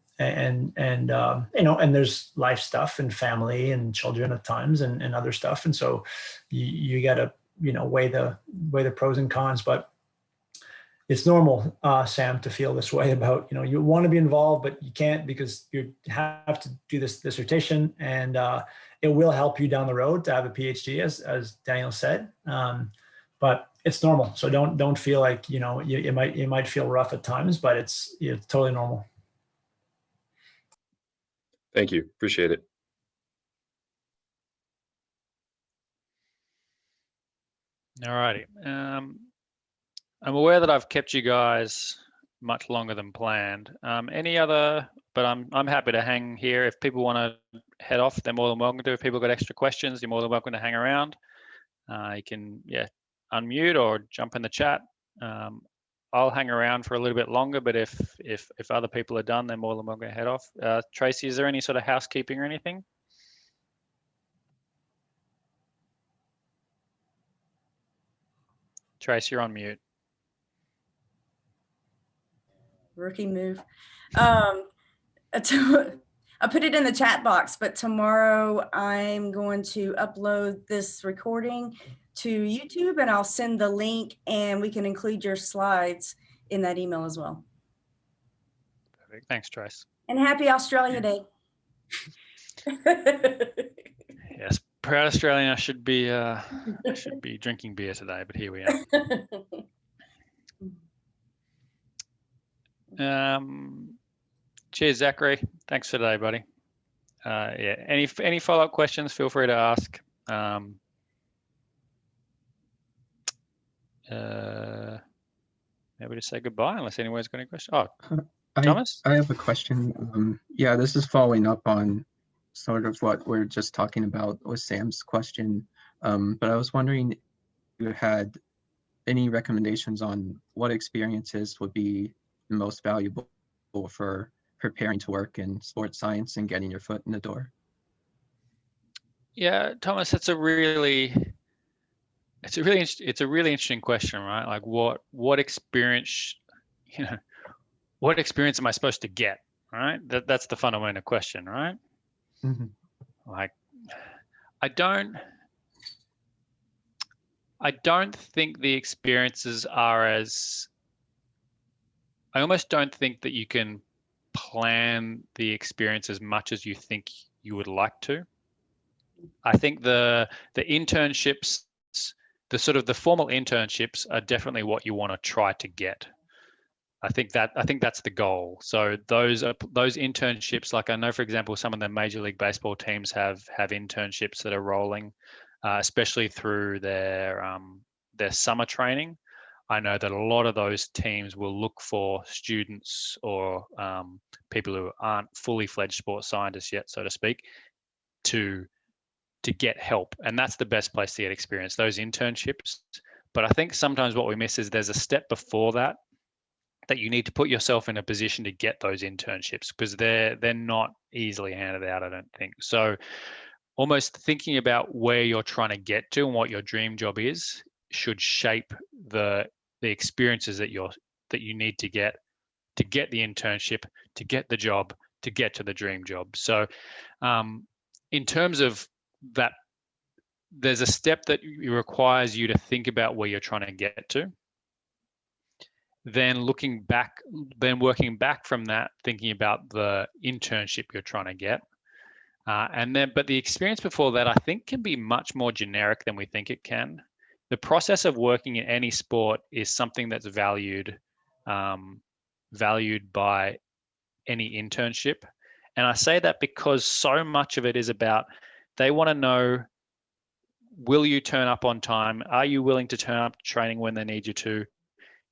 there's life stuff and family and children at times and other stuff. And so you got to, weigh the pros and cons, but it's normal, Sam, to feel this way about, you want to be involved, but you can't because you have to do this dissertation, and it will help you down the road to have a PhD, as Daniel said. But it's normal. So don't feel like, it might feel rough at times, but it's totally normal. Thank you. Appreciate it. All righty. I'm aware that I've kept you guys much longer than planned. But I'm happy to hang here. If people want to head off, they're more than welcome to. If people got extra questions, you're more than welcome to hang around. You can unmute or jump in the chat. I'll hang around for a little bit longer, but if other people are done, they're more than welcome to head off. Tracy, is there any sort of housekeeping or anything? Tracy, you're on mute. Rookie move. I put it in the chat box, but tomorrow I'm going to upload this recording to YouTube, and I'll send the link, and we can include your slides in that email as well. Perfect. Thanks, Trace. And happy Australia Day. Yes, proud Australian. I should be drinking beer today, but here we are. Cheers, Zachary. Thanks for today, buddy. Any follow-up questions, feel free to ask. Maybe to say goodbye unless anyone's got any questions. Oh, Thomas? I have a question. This is following up on sort of what we're just talking about with Sam's question. But I was wondering if you had any recommendations on what experiences would be the most valuable for preparing to work in sports science and getting your foot in the door. Yeah, Thomas, it's a really interesting question, right? Like what experience what experience am I supposed to get? Right? That's the fundamental question, right? Mm-hmm. Like, I don't think the experiences are I almost don't think that you can plan the experience as much as you think you would like to. I think the internships, the formal internships are definitely what you want to try to get. I think that's the goal. So those internships, like I know, for example, some of the Major League Baseball teams have internships that are rolling, especially through their summer training. I know that a lot of those teams will look for students or people who aren't fully fledged sports scientists yet, so to speak, to get help. And that's the best place to get experience, those internships. But I think sometimes what we miss is there's a step before that you need to put yourself in a position to get those internships, because they're not easily handed out, I don't think. So almost thinking about where you're trying to get to and what your dream job is should shape the experiences that you need to get the internship, to get the job, to get to the dream job. So in terms of that, there's a step that requires you to think about where you're trying to get to. Then working back from that, thinking about the internship you're trying to get. But the experience before that, I think, can be much more generic than we think it can. The process of working in any sport is something that's valued by any internship. And I say that because so much of it is about, they want to know, will you turn up on time? Are you willing to turn up to training when they need you to?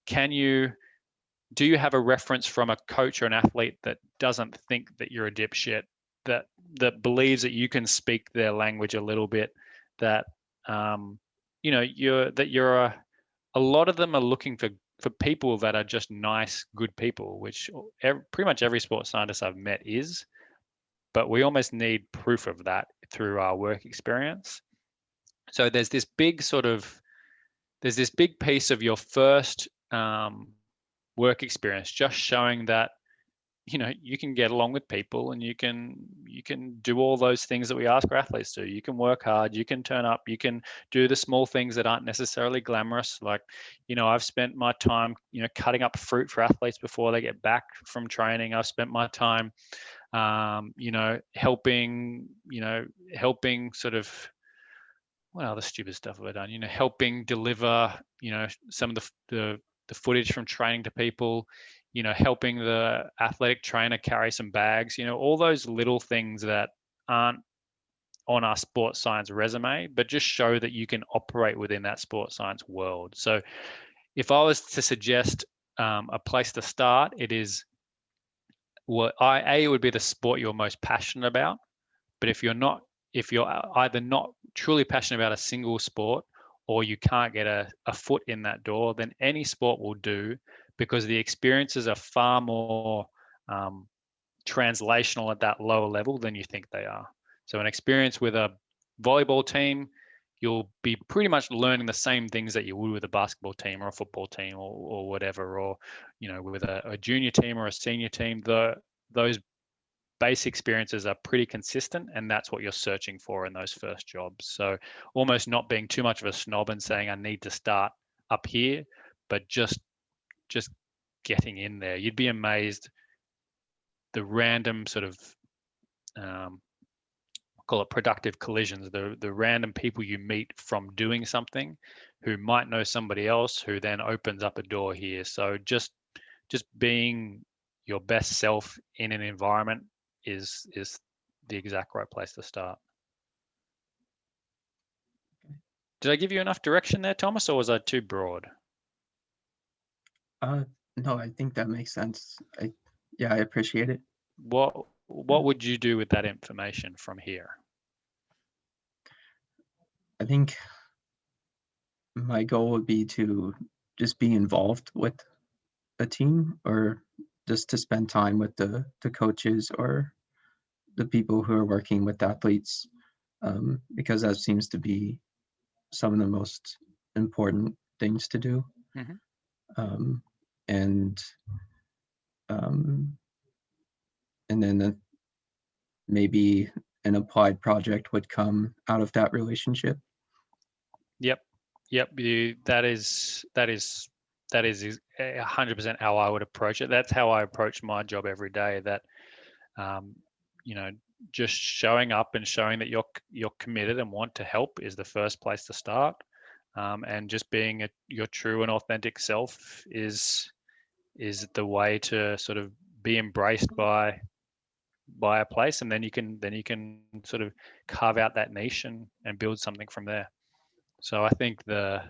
Do you have a reference from a coach or an athlete that doesn't think that you're a dipshit, that believes that you can speak their language a little bit, that a lot of them are looking for people that are just nice, good people, which pretty much every sports scientist I've met is, but we almost need proof of that through our work experience. So there's this big piece of your first work experience, just showing that you can get along with people, and you can do all those things that we ask our athletes to. You can work hard, you can turn up, you can do the small things that aren't necessarily glamorous. Like, I've spent my time, cutting up fruit for athletes before they get back from training. I've spent my time, helping sort of, what other stupid stuff have I done? Helping deliver, some of the footage from training to people, helping the athletic trainer carry some bags, all those little things that aren't on our sports science resume, but just show that you can operate within that sports science world. So if I was to suggest a place to start, it is, it would be the sport you're most passionate about. But if you're either not truly passionate about a single sport, or you can't get a foot in that door, then any sport will do, because the experiences are far more translational at that lower level than you think they are. So an experience with a volleyball team, you'll be pretty much learning the same things that you would with a basketball team or a football team or whatever, or with a junior team or a senior team. Those base experiences are pretty consistent, and that's what you're searching for in those first jobs. So almost not being too much of a snob and saying I need to start up here, but just getting in there. You'd be amazed the random sort of call it productive collisions, the random people you meet from doing something, who might know somebody else who then opens up a door here. So just being your best self in an environment is the exact right place to start. Did I give you enough direction there, Thomas, or was I too broad? No, I think that makes sense. I appreciate it. What would you do with that information from here? I think my goal would be to just be involved with a team, or just to spend time with the coaches or the people who are working with athletes, because that seems to be some of the most important things to do. Mm-hmm. and then maybe an applied project would come out of that relationship. Yep. That is 100% how I would approach it. That's how I approach my job every day. That just showing up and showing that you're committed and want to help is the first place to start. And just being your true and authentic self is the way to sort of be embraced by a place, and then you can sort of carve out that niche and build something from there. So I think the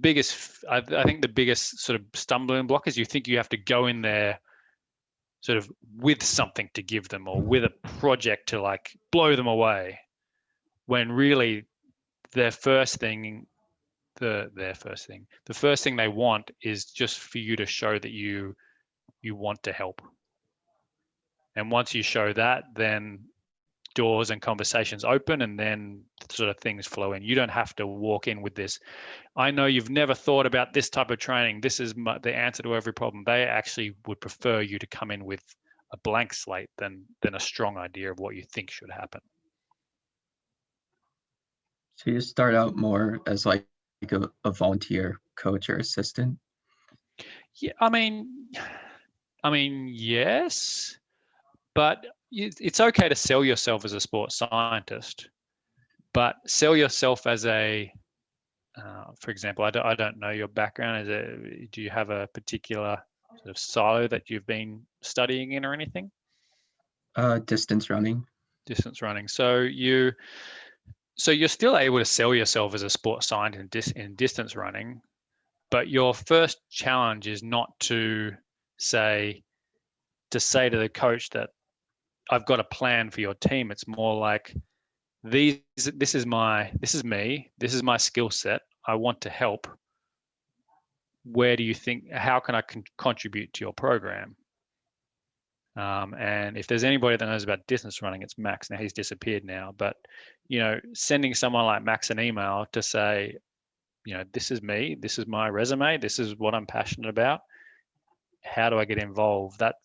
biggest I think the biggest sort of stumbling block is you think you have to go in there sort of with something to give them or with a project to like blow them away, when really the first thing they want is just for you to show that you want to help. And once you show that, then doors and conversations open, and then sort of things flow in. You don't have to walk in with this, I know you've never thought about this type of training, this is the answer to every problem. They actually would prefer you to come in with a blank slate than a strong idea of what you think should happen. So you start out more as like a volunteer coach or assistant? Yeah, I mean, yes, but it's okay to sell yourself as a sports scientist, but sell yourself as a, for example, I don't know your background. Do you have a particular sort of silo that you've been studying in or anything? Distance running. Distance running. So you're still able to sell yourself as a sports scientist in distance running, but your first challenge is not to say to the coach that I've got a plan for your team. It's more like this is me, this is my skill set. I want to help. Where do you think, how can I contribute to your program? And if there's anybody that knows about distance running, it's Max. Now he's disappeared now, but sending someone like Max an email to say, this is me, this is my resume, this is what I'm passionate about. How do I get involved? That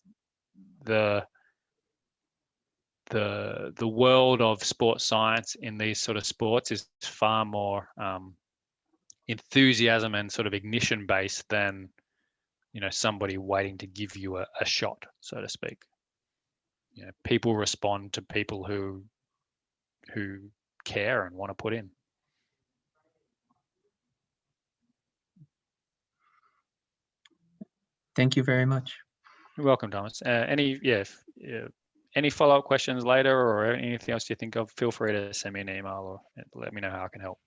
the world of sports science in these sort of sports is far more enthusiasm and sort of ignition based than somebody waiting to give you a shot, so to speak. People respond to people who care and want to put in. Thank you very much. You're welcome, Thomas. Any follow-up questions later or anything else you think of, feel free to send me an email or let me know how I can help.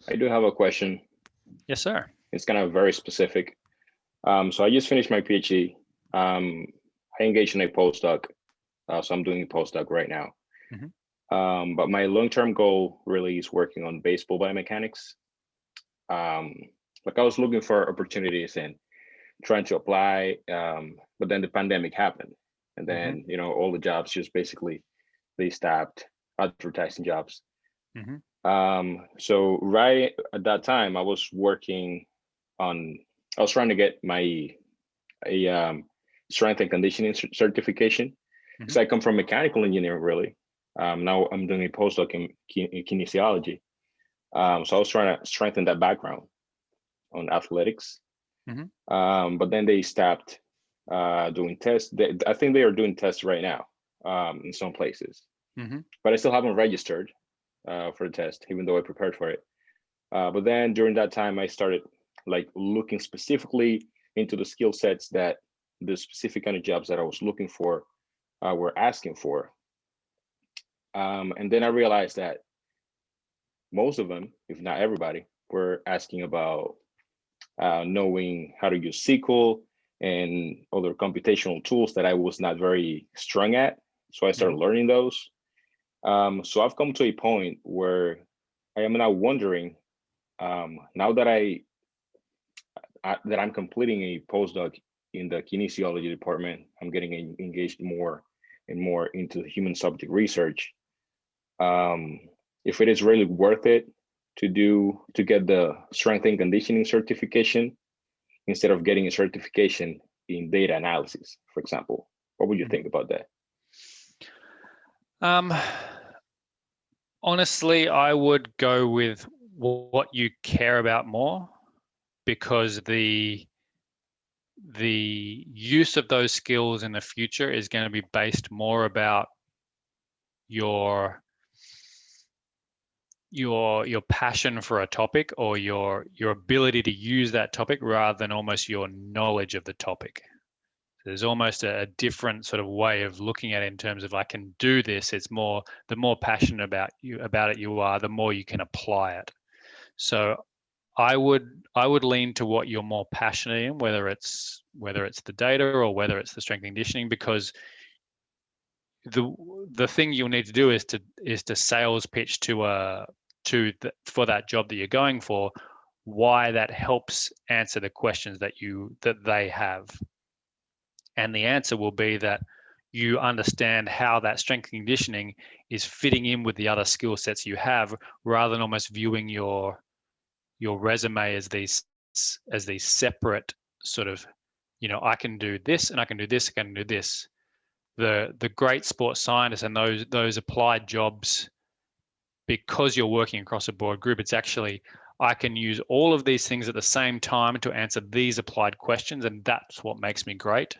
I do have a question. Yes, sir. It's kind of very specific. So I just finished my PhD. I engaged in a postdoc. So I'm doing a postdoc right now. Mm-hmm. But my long-term goal really is working on baseball biomechanics. Like I was looking for opportunities and trying to apply, but then the pandemic happened. And then, mm-hmm. All the jobs just basically, they stopped advertising jobs. Mm-hmm. So right at that time, I was trying to get my strength and conditioning certification, because I come from mechanical engineering, really. Now I'm doing a postdoc in kinesiology. So I was trying to strengthen that background on athletics. Mm-hmm. But then they stopped doing tests. I think they are doing tests right now in some places. Mm-hmm. But I still haven't registered for the test, even though I prepared for it. But then during that time, I started looking specifically into the skill sets that the specific kind of jobs that I was looking for were asking for. And then I realized that most of them, if not everybody, were asking about knowing how to use SQL and other computational tools that I was not very strong at. So I started learning those. So I've come to a point where I am now wondering, now that I'm completing a postdoc in the kinesiology department, I'm getting engaged more and more into human subject research. if it is really worth it to get the strength and conditioning certification instead of getting a certification in data analysis, for example. What would you think about that? Honestly, I would go with what you care about more, because the use of those skills in the future is going to be based more about your passion for a topic, or your ability to use that topic, rather than almost your knowledge of the topic. There's almost a different sort of way of looking at it in terms of, I can do this. It's more, the more passionate about it you are, the more you can apply it. So I would lean to what you're more passionate in, whether it's the data or whether it's the strength and conditioning, because the thing you'll need to do is to sales pitch for that job that you're going for, why that helps answer the questions that they have. And the answer will be that you understand how that strength and conditioning is fitting in with the other skill sets you have, rather than almost viewing your resume as these separate sort of, I can do this and I can do this, I can do this. The great sports scientists and those applied jobs, because you're working across a broad group, it's actually, I can use all of these things at the same time to answer these applied questions, and that's what makes me great.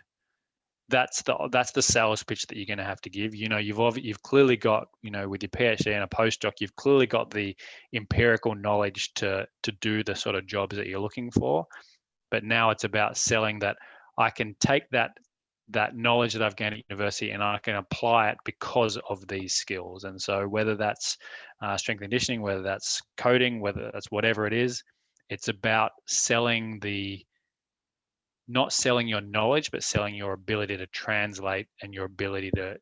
That's the sales pitch that you're going to have to give. You've clearly got, with your PhD and a postdoc, you've clearly got the empirical knowledge to do the sort of jobs that you're looking for. But now it's about selling that I can take that knowledge that I've gained at university and I can apply it because of these skills. And so whether that's strength and conditioning, whether that's coding, whether that's whatever it is, it's about not selling your knowledge, but selling your ability to translate and your ability to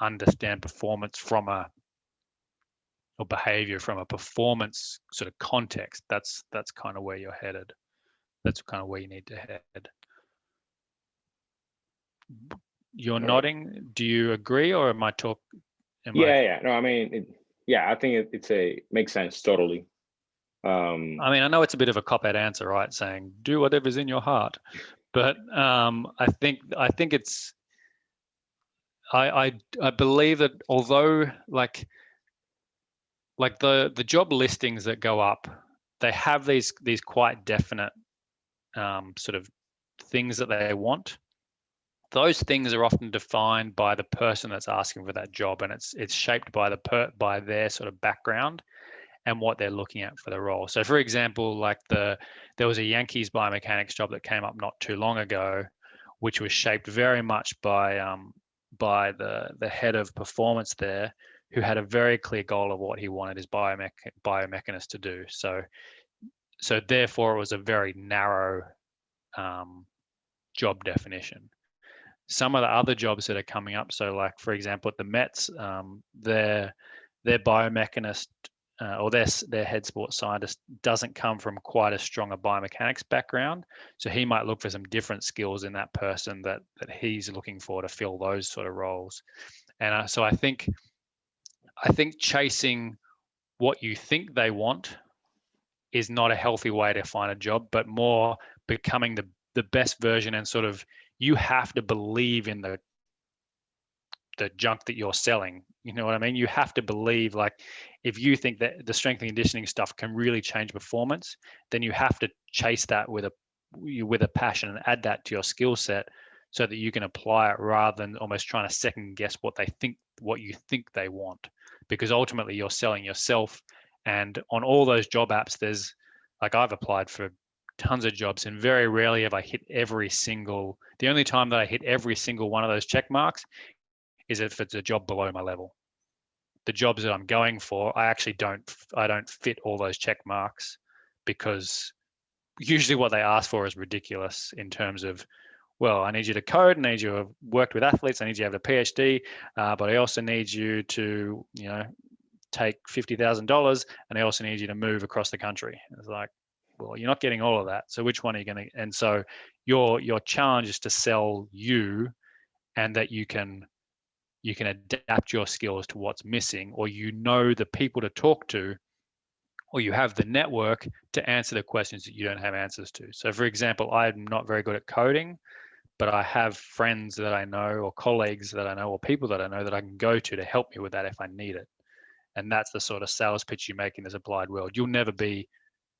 understand performance or behavior from a performance sort of context. That's kind of where you're headed. That's kind of where you need to head. You're nodding. Do you agree, or am I talk? Yeah. No, I mean, I think it makes sense totally. I mean, I know it's a bit of a cop-out answer, right? Saying do whatever's in your heart, but I think it's. I believe that although like the job listings that go up, they have these quite definite sort of things that they want. Those things are often defined by the person that's asking for that job, and it's shaped by by their sort of background and what they're looking at for the role. So for example, like there was a Yankees biomechanics job that came up not too long ago, which was shaped very much by the head of performance there, who had a very clear goal of what he wanted his biomechanist to do. So therefore it was a very narrow job definition. Some of the other jobs that are coming up, so like for example at the Mets, their biomechanist or their head sports scientist doesn't come from quite as strong a biomechanics background, so he might look for some different skills in that person that he's looking for to fill those sort of roles. And so I think chasing what you think they want is not a healthy way to find a job, but more becoming the best version, and sort of you have to believe in the junk that you're selling. You know what I mean? You have to believe, like, if you think that the strength and conditioning stuff can really change performance, then you have to chase that with a passion and add that to your skill set so that you can apply it, rather than almost trying to second guess what you think they want, because ultimately you're selling yourself. And on all those job apps, there's, like, I've applied for tons of jobs and very rarely have I hit the only time that I hit every single one of those check marks is if it's a job below my level. The jobs that I'm going for, I don't fit all those check marks, because usually what they ask for is ridiculous in terms of, well, I need you to code, I need you to have worked with athletes, I need you to have a PhD, but I also need you to, take $50,000, and I also need you to move across the country. It's like, well, you're not getting all of that. So which one are you going to? And so your challenge is to sell you, and that you can you can adapt your skills to what's missing, or you know the people to talk to, or you have the network to answer the questions that you don't have answers to. So for example, I'm not very good at coding, but I have friends that I know, or colleagues that I know, or people that I know that I can go to help me with that if I need it. And that's the sort of sales pitch you make in this applied world. You'll never be,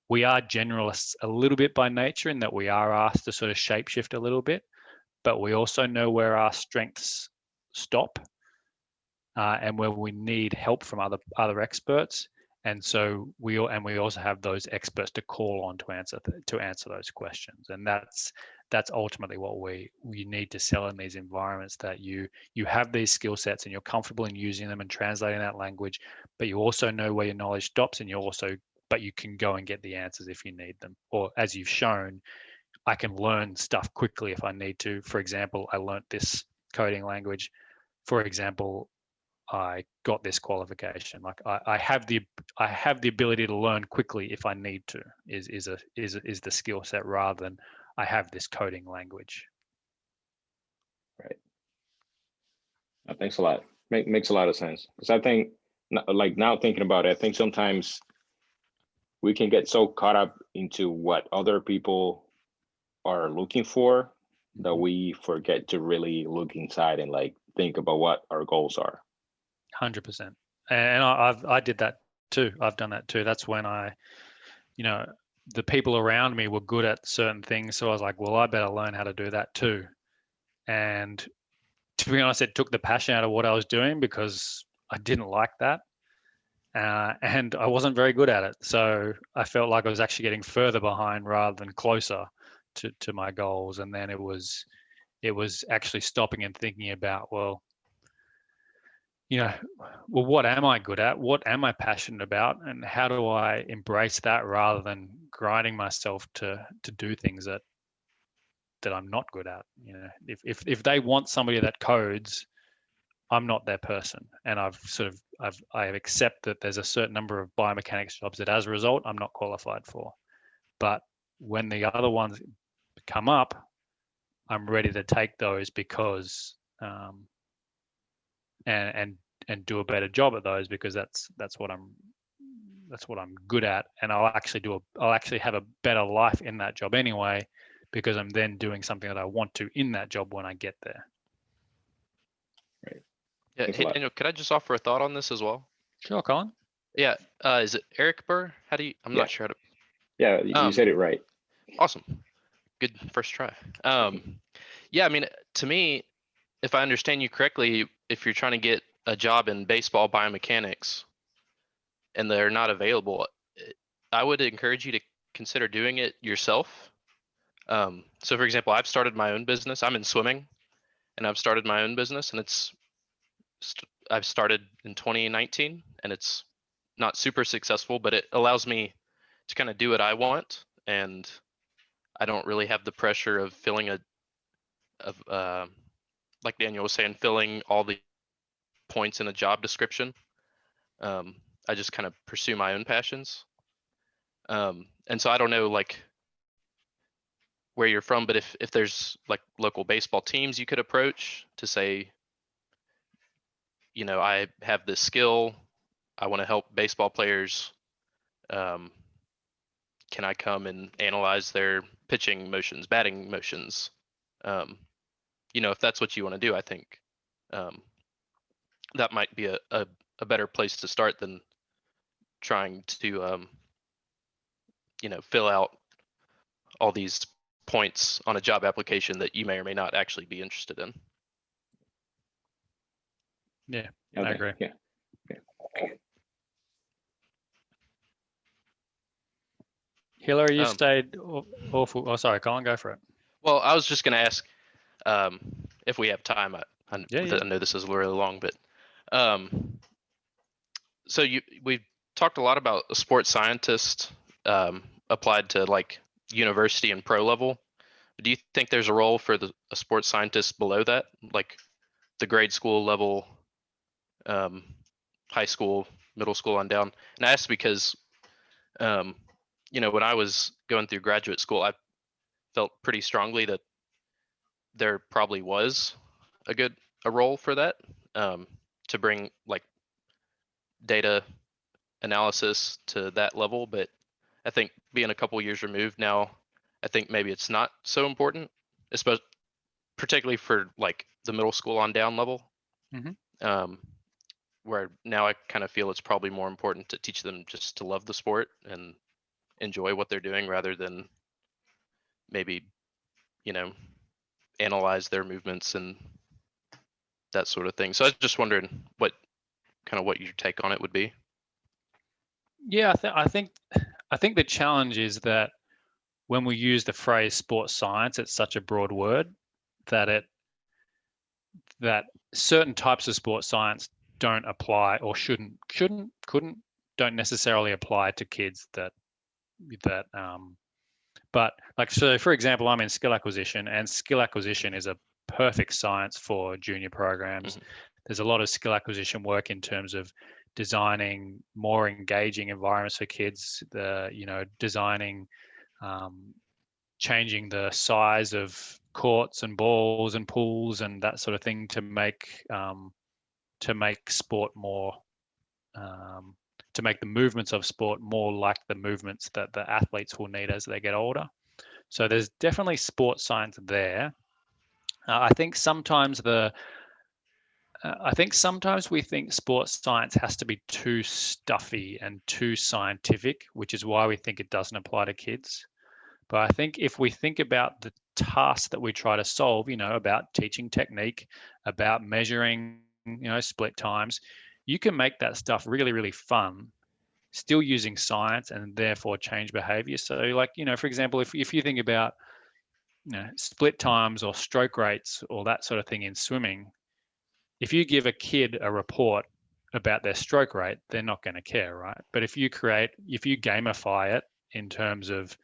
we are generalists a little bit by nature, in that we are asked to sort of shapeshift a little bit, but we also know where our strengths stop and where we need help from other experts. And so we also have those experts to call on to answer those questions. And that's ultimately what we need to sell in these environments, that you have these skill sets and you're comfortable in using them and translating that language, but you also know where your knowledge stops, and but you can go and get the answers if you need them. Or as you've shown, I can learn stuff quickly if I need to. For example, I learnt this coding language. For example, I got this qualification. Like I have the ability to learn quickly if I need to. Is the skill set, rather than I have this coding language. Right. Thanks a lot. Makes a lot of sense, because I think, like, now thinking about it, I think sometimes we can get so caught up into what other people are looking for that we forget to really look inside and like think about what our goals are. 100%. And I did that too. I've done that too. That's when the people around me were good at certain things. So I was like, well, I better learn how to do that too. And to be honest, it took the passion out of what I was doing, because I didn't like that. And I wasn't very good at it. So I felt like I was actually getting further behind rather than closer to my goals. And then it was actually stopping and thinking about, well, what am I good at? What am I passionate about? And how do I embrace that, rather than grinding myself to do things that I'm not good at? If they want somebody that codes, I'm not their person. And I accept that there's a certain number of biomechanics jobs that as a result, I'm not qualified for. But when the other ones come up, I'm ready to take those, because and do a better job at those, because that's what I'm good at, and I'll actually have a better life in that job anyway, because I'm then doing something that I want to in that job when I get there. Right. Yeah. Hey, Daniel, could I just offer a thought on this as well? Sure, Colin. Yeah. Is it Eric Burr? I'm not sure how to. Yeah, you said it right. Awesome. Good first try. Yeah, I mean, to me, if I understand you correctly, if you're trying to get a job in baseball biomechanics and they're not available, I would encourage you to consider doing it yourself. So for example, I've started my own business. I'm in swimming, and I've started my own business, and I've started in 2019, and it's not super successful, but it allows me to kind of do what I want, and I don't really have the pressure of like Daniel was saying, filling all the points in a job description. I just kind of pursue my own passions. And so I don't know like where you're from, but if there's like local baseball teams you could approach to say, I have this skill, I want to help baseball players. Can I come and analyze their pitching motions, batting motions? If that's what you want to do, I think that might be a better place to start than trying to fill out all these points on a job application that you may or may not actually be interested in. Yeah, okay. I agree. Yeah. Hillary, you stayed awful. Oh, sorry, Colin, go for it. Well, I was just going to ask if we have time. I know this is really long, but so we've talked a lot about a sports scientist applied to like university and pro level. Do you think there's a role for a sports scientist below that, like the grade school level, high school, middle school on down? And I asked because, when I was going through graduate school, I felt pretty strongly that there probably was a role for that. to bring like data analysis to that level, but I think being a couple years removed now, I think maybe it's not so important, especially particularly for like the middle school on down level. Where now I kind of feel it's probably more important to teach them just to love the sport and enjoy what they're doing rather than maybe, you know, analyze their movements and that sort of thing. So I was just wondering what your take on it would be. Yeah, I think the challenge is that when we use the phrase sports science, it's such a broad word that certain types of sports science don't apply or don't necessarily apply to kids but like, so for example, I'm in skill acquisition, and skill acquisition is a perfect science for junior programs. There's a lot of skill acquisition work in terms of designing more engaging environments for kids, designing, changing the size of courts and balls and pools and that sort of thing to make sport more, to make the movements of sport more like the movements that the athletes will need as they get older. So there's definitely sports science there. I think sometimes we think sports science has to be too stuffy and too scientific, which is why we think it doesn't apply to kids. But I think if we think about the tasks that we try to solve, about teaching technique, about measuring, split times, you can make that stuff really, really fun, still using science, and therefore change behavior. So like, for example, if you think about, split times or stroke rates or that sort of thing in swimming, if you give a kid a report about their stroke rate, they're not going to care, right? But if you gamify it in terms of,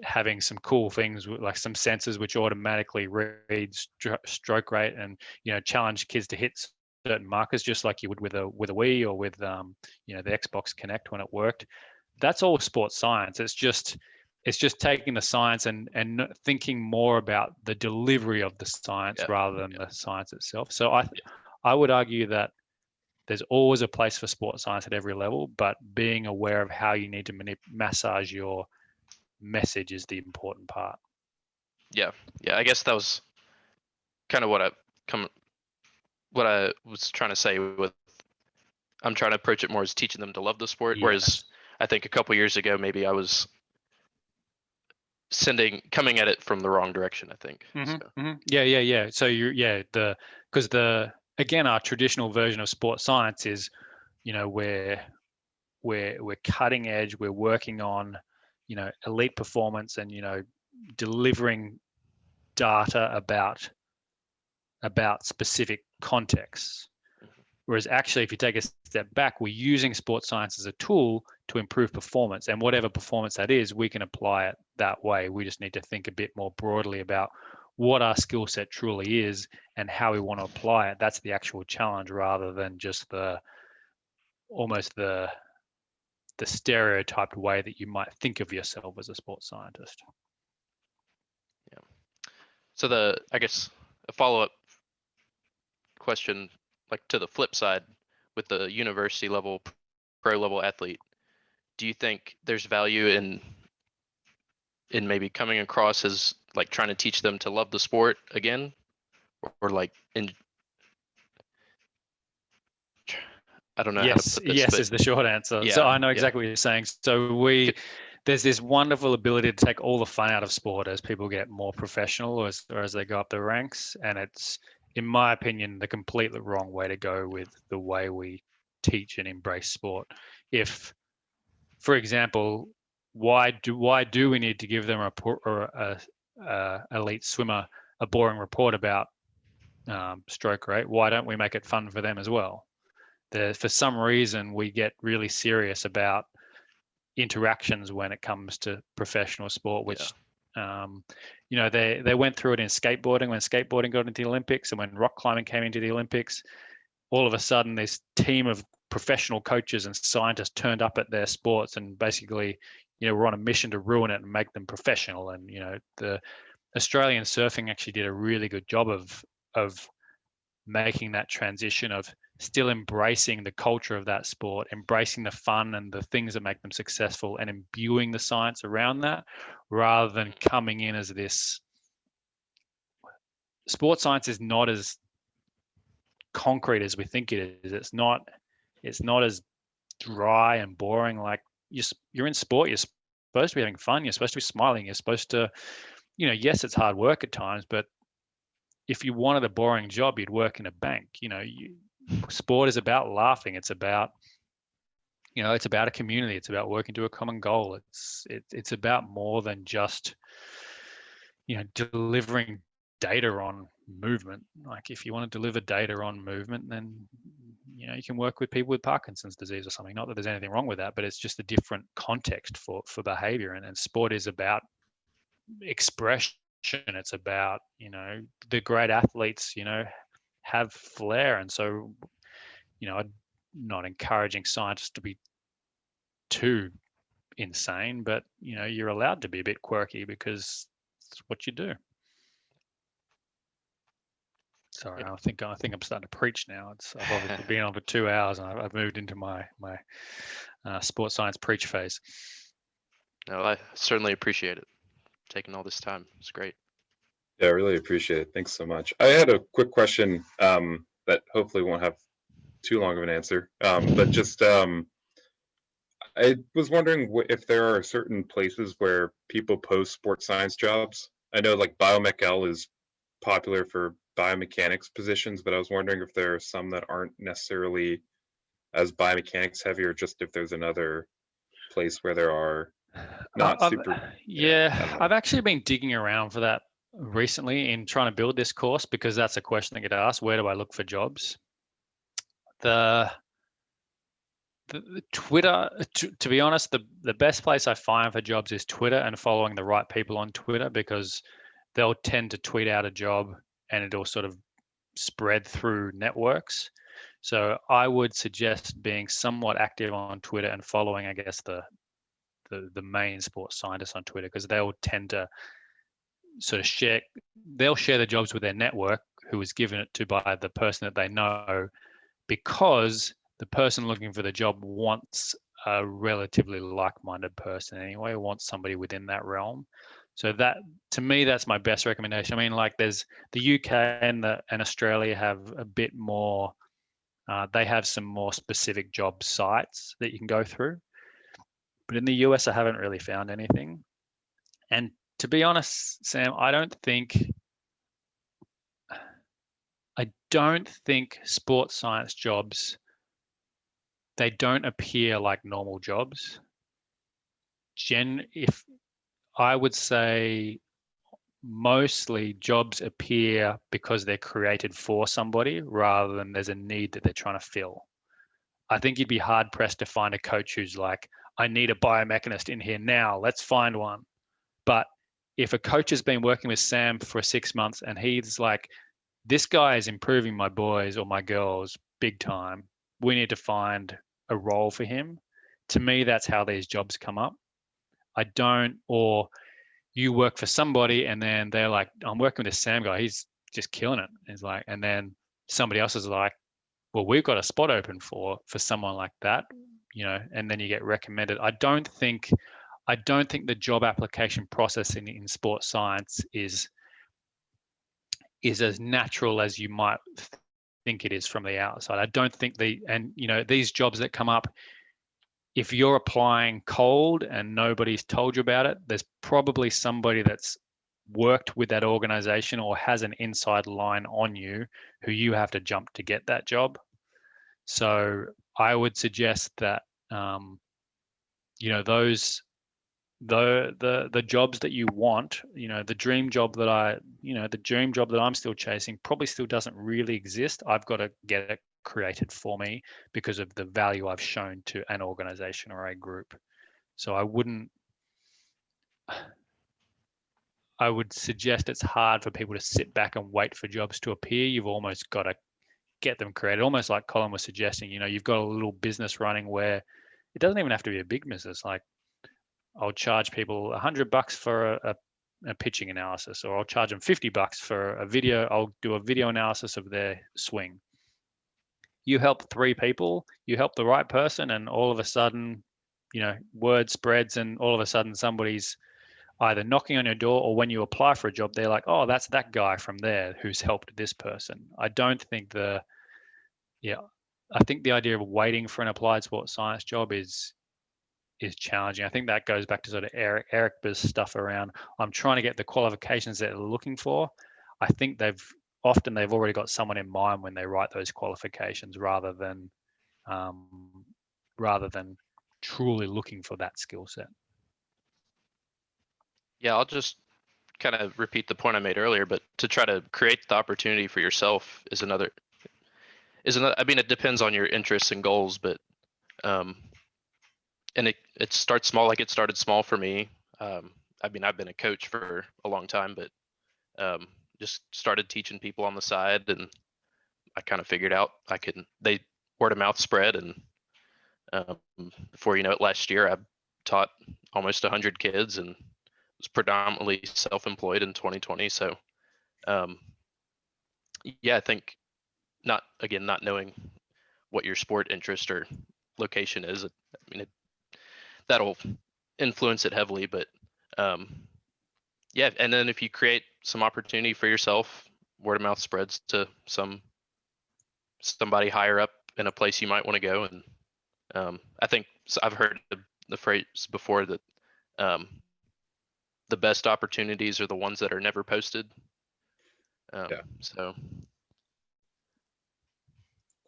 having some cool things like some sensors which automatically read stroke rate and, challenge kids to hit certain markers, just like you would with a Wii or with the Xbox Kinect when it worked. That's all sports science. It's just taking the science and thinking more about the delivery of the science rather than the science itself. So I would argue that there's always a place for sports science at every level, but being aware of how you need to massage your message is the important part. Yeah, I guess that was kind of what I was trying to say with, I'm trying to approach it more as teaching them to love the sport. Yes. Whereas I think a couple years ago, maybe I was coming at it from the wrong direction, I think. Yeah. So because again, our traditional version of sports science is, we're cutting edge, we're working on, elite performance and, delivering data about specific contexts. Whereas actually, if you take a step back, we're using sports science as a tool to improve performance, and whatever performance that is, we can apply it that way. We just need to think a bit more broadly about what our skill set truly is and how we want to apply it. That's the actual challenge, rather than just almost the stereotyped way that you might think of yourself as a sports scientist. Yeah. So I guess a follow-up question, like to the flip side, with the university level, pro level athlete, do you think there's value in maybe coming across as like trying to teach them to love the sport again, or like I don't know how to put this. Yes is the short answer. Yeah, so I know exactly what you're saying. So there's this wonderful ability to take all the fun out of sport as people get more professional or as they go up the ranks. And it's, in my opinion, the completely wrong way to go with the way we teach and embrace sport. If, for example, why do we need to give them a elite swimmer a boring report about stroke rate? Why don't we make it fun for them as well? For some reason, we get really serious about interactions when it comes to professional sport, which, they went through it in skateboarding when skateboarding got into the Olympics, and when rock climbing came into the Olympics, all of a sudden this team of professional coaches and scientists turned up at their sports and basically, were on a mission to ruin it and make them professional. And, the Australian surfing actually did a really good job of making that transition of still embracing the culture of that sport, embracing the fun and the things that make them successful, and imbuing the science around that, rather than coming in as this. Sports science is not as concrete as we think it is. It's not as dry and boring. Like you're in sport, you're supposed to be having fun, you're supposed to be smiling, you're supposed to, yes, it's hard work at times, but if you wanted a boring job, you'd work in a bank. Sport is about laughing. It's about, it's about a community. It's about working to a common goal. It's about more than just, delivering data on movement. Like if you want to deliver data on movement, then, you can work with people with Parkinson's disease or something. Not that there's anything wrong with that, but it's just a different context for behavior. And sport is about expression. It's about, the great athletes, have flair. And so, I'm not encouraging scientists to be too insane, but, you're allowed to be a bit quirky because it's what you do. Sorry, I think I'm starting to preach now. I've obviously been on for 2 hours, and I've moved into my sports science preach phase. No, I certainly appreciate it. Taking all this time. It's great. Yeah, I really appreciate it. Thanks so much. I had a quick question that hopefully won't have too long of an answer, but just I was wondering if there are certain places where people post sports science jobs. I know like Biomec is popular for biomechanics positions, but I was wondering if there are some that aren't necessarily as biomechanics heavy, or just if there's another place where there are not super. Yeah, I've actually been digging around for that recently in trying to build this course, because that's a question I get asked: where do I look for jobs? The Twitter, to be honest, the best place I find for jobs is Twitter, and following the right people on Twitter, because they'll tend to tweet out a job and it'll sort of spread through networks. So I would suggest being somewhat active on Twitter and following, I guess, the main sports scientists on Twitter, because they'll tend to sort of share the jobs with their network, who was given it to by the person that they know, because the person looking for the job wants a relatively like-minded person anyway, wants somebody within that realm. So that, to me, that's my best recommendation. I mean, like there's the UK and Australia have a bit more, they have some more specific job sites that you can go through. But in the US, I haven't really found anything. And to be honest, Sam, I don't think sports science jobs, they don't appear like normal jobs. If I would say mostly jobs appear because they're created for somebody rather than there's a need that they're trying to fill. I think you'd be hard pressed to find a coach who's like, I need a biomechanist in here now, let's find one. But if a coach has been working with Sam for 6 months and he's like, this guy is improving my boys or my girls big time, we need to find a role for him. To me, that's how these jobs come up. Or you work for somebody and then they're like, I'm working with this Sam guy, he's just killing it. He's like, and then somebody else is like, well, we've got a spot open for someone like that, and then you get recommended. I don't think the job application process in sports science is as natural as you might think it is from the outside. I don't think these jobs that come up, if you're applying cold and nobody's told you about it, there's probably somebody that's worked with that organization or has an inside line on you who you have to jump to get that job. So I would suggest that, the jobs that you want, the dream job that I'm still chasing probably still doesn't really exist. I've got to get it created for me because of the value I've shown to an organization or a group. So I would suggest it's hard for people to sit back and wait for jobs to appear. You've almost got to get them created, almost like Colin was suggesting. You've got a little business running where it doesn't even have to be a big business. Like I'll charge people $100 for a pitching analysis, or I'll charge them $50 for a video. I'll do a video analysis of their swing. You help 3 people, you help the right person, and all of a sudden, word spreads, and all of a sudden somebody's either knocking on your door, or when you apply for a job, they're like, oh, that's that guy from there who's helped this person. I don't think I think the idea of waiting for an applied sports science job is challenging. I think that goes back to sort of Eric's stuff around, I'm trying to get the qualifications that they're looking for. I think they've already got someone in mind when they write those qualifications, rather than truly looking for that skill set. Yeah, I'll just kind of repeat the point I made earlier, but to try to create the opportunity for yourself is another. I mean, it depends on your interests and goals, but and it starts small. Like, it started small for me. I mean, I've been a coach for a long time, but just started teaching people on the side, and I kind of figured out they word of mouth spread, and before you know it, last year I taught almost 100 kids and was predominantly self-employed in 2020. So yeah, I think not knowing what your sport interest or location is, I mean, that'll influence it heavily, but yeah. And then if you create some opportunity for yourself, word of mouth spreads to somebody higher up in a place you might want to go. And I think I've heard the phrase before that the best opportunities are the ones that are never posted. Yeah. So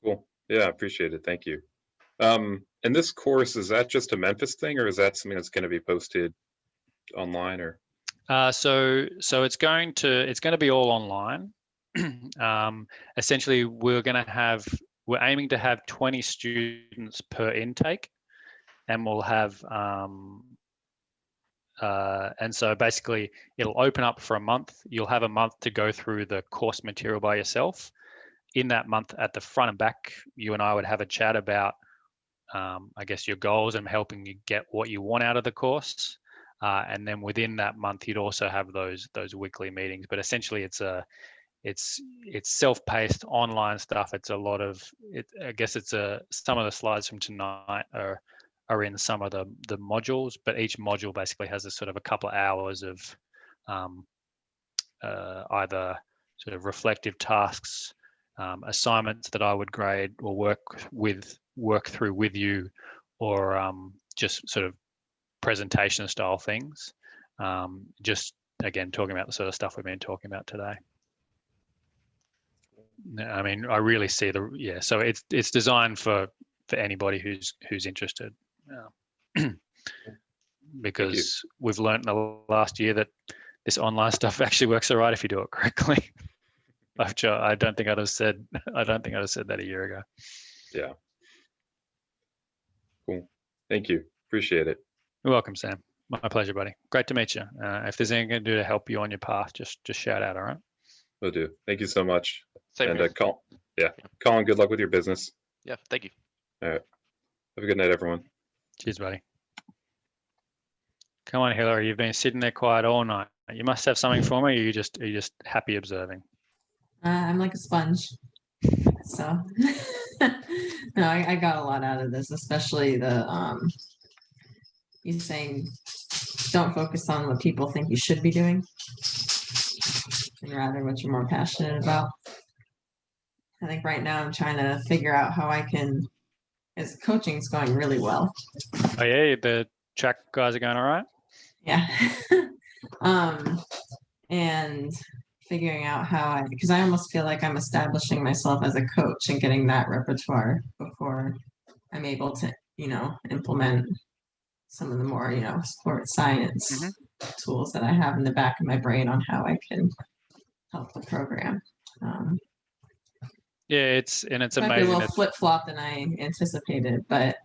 cool. Yeah, I appreciate it. Thank you. And this course, is that just a Memphis thing, or is that something that's going to be posted online, or? So it's going to be all online. Essentially, we're aiming to have 20 students per intake, and we'll have and so basically it'll open up for a month. You'll have a month to go through the course material by yourself. In that month, at the front and back, you and I would have a chat about I guess your goals and helping you get what you want out of the course. And then within that month, you'd also have those weekly meetings. But essentially, it's self-paced online stuff. It's a lot of it. I guess some of the slides from tonight are in some of the modules, but each module basically has a sort of a couple of hours of either sort of reflective tasks, assignments that I would grade or work through with you, or just sort of presentation style things. Just again, talking about the sort of stuff we've been talking about today. I mean, I really see so it's designed for anybody who's interested. Because we've learned in the last year that this online stuff actually works all right if you do it correctly. I don't think I'd have said that a year ago. Yeah. Cool. Thank you. Appreciate it. You're welcome, Sam. My pleasure, buddy. Great to meet you. If there's anything I can do to help you on your path, just shout out. All right. Will do. Thank you so much. Same here. Colin, good luck with your business. Yeah. Thank you. All right. Have a good night, everyone. Cheers, buddy. Come on, Hillary. You've been sitting there quiet all night. You must have something for me. Or are you just happy observing? I'm like a sponge. So no, I got a lot out of this, especially the you saying don't focus on what people think you should be doing, and rather what you're more passionate about. I think right now I'm trying to figure out how I can, as coaching's going really well. Oh yeah, the track guys are going all right? Yeah. And figuring out how because I almost feel like I'm establishing myself as a coach and getting that repertoire before I'm able to, implement some of the more, sports science tools that I have in the back of my brain on how I can help the program. Yeah, it's amazing. Might be a little flip-flop than I anticipated, but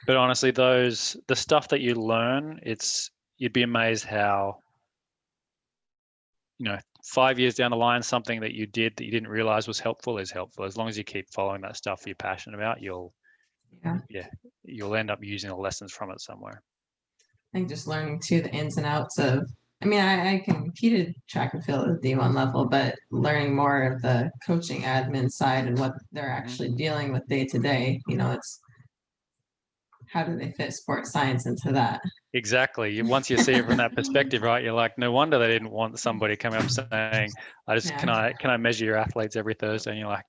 but honestly, the stuff that you learn, you'd be amazed how 5 years down the line, something that you did that you didn't realize was helpful is helpful. As long as you keep following that stuff you're passionate about, you'll end up using the lessons from it somewhere. think just learning too the ins and outs of, I mean, I competed track and field at the D1 level, but learning more of the coaching admin side and what they're actually dealing with day to day, it's how do they fit sports science into that? Exactly. Once you see it from that perspective, right, you're like, no wonder they didn't want somebody coming up saying, can I measure your athletes every Thursday? And you're like,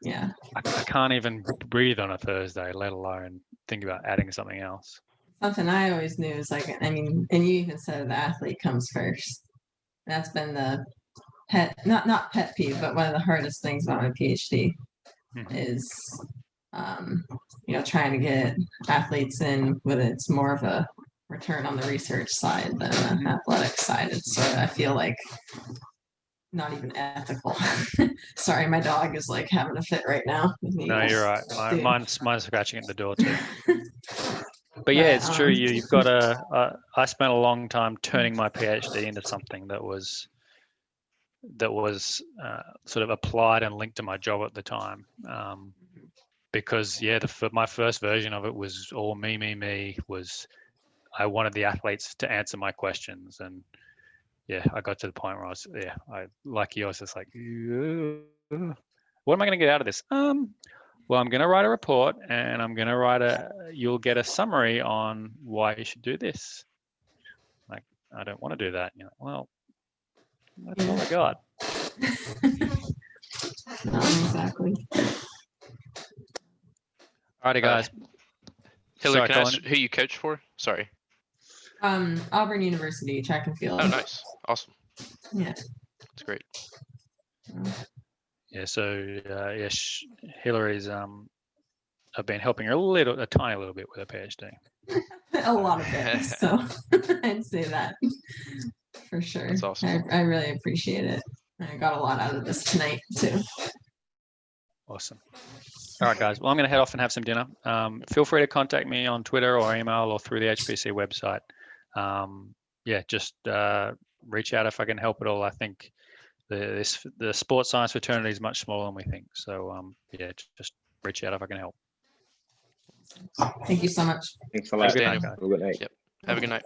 yeah, I can't even breathe on a Thursday, let alone think about adding something else. Something I always knew is like, I mean, and you even said the athlete comes first. That's been the not pet peeve, but one of the hardest things about my PhD is, trying to get athletes in with it's more of a return on the research side than the athletic side. It's sort of, I feel like, not even ethical. Sorry, my dog is like having a fit right now. No, you're right. Mine's scratching at the door too. But yeah, it's true. You've got to. I spent a long time turning my PhD into something that was sort of applied and linked to my job at the time. Because my first version of it was all me. I wanted the athletes to answer my questions, and I got to the point where I was like you, I was just like, what am I going to get out of this? Well, I'm going to write a report, and I'm going to you'll get a summary on why you should do this. Like, I don't want to do that. And you're like, well, that's all I got. Not exactly. Alrighty, guys. Hillary, can I ask who you coach for? Sorry. Auburn University track and field. Oh, nice. Awesome. Yeah. That's great. Yeah, so Hillary's I've been helping her a tiny little bit with her PhD. A lot of it. So I'd say that for sure. That's awesome. I really appreciate it. I got a lot out of this tonight too. Awesome. All right, guys. Well, I'm going to head off and have some dinner. Feel free to contact me on Twitter or email or through the HPC website. Just reach out if I can help at all. I think the sports science fraternity is much smaller than we think. So just reach out if I can help. Thank you so much. Thanks a lot. Thanks, Daniel. Have a good night. Yep. Have a good night.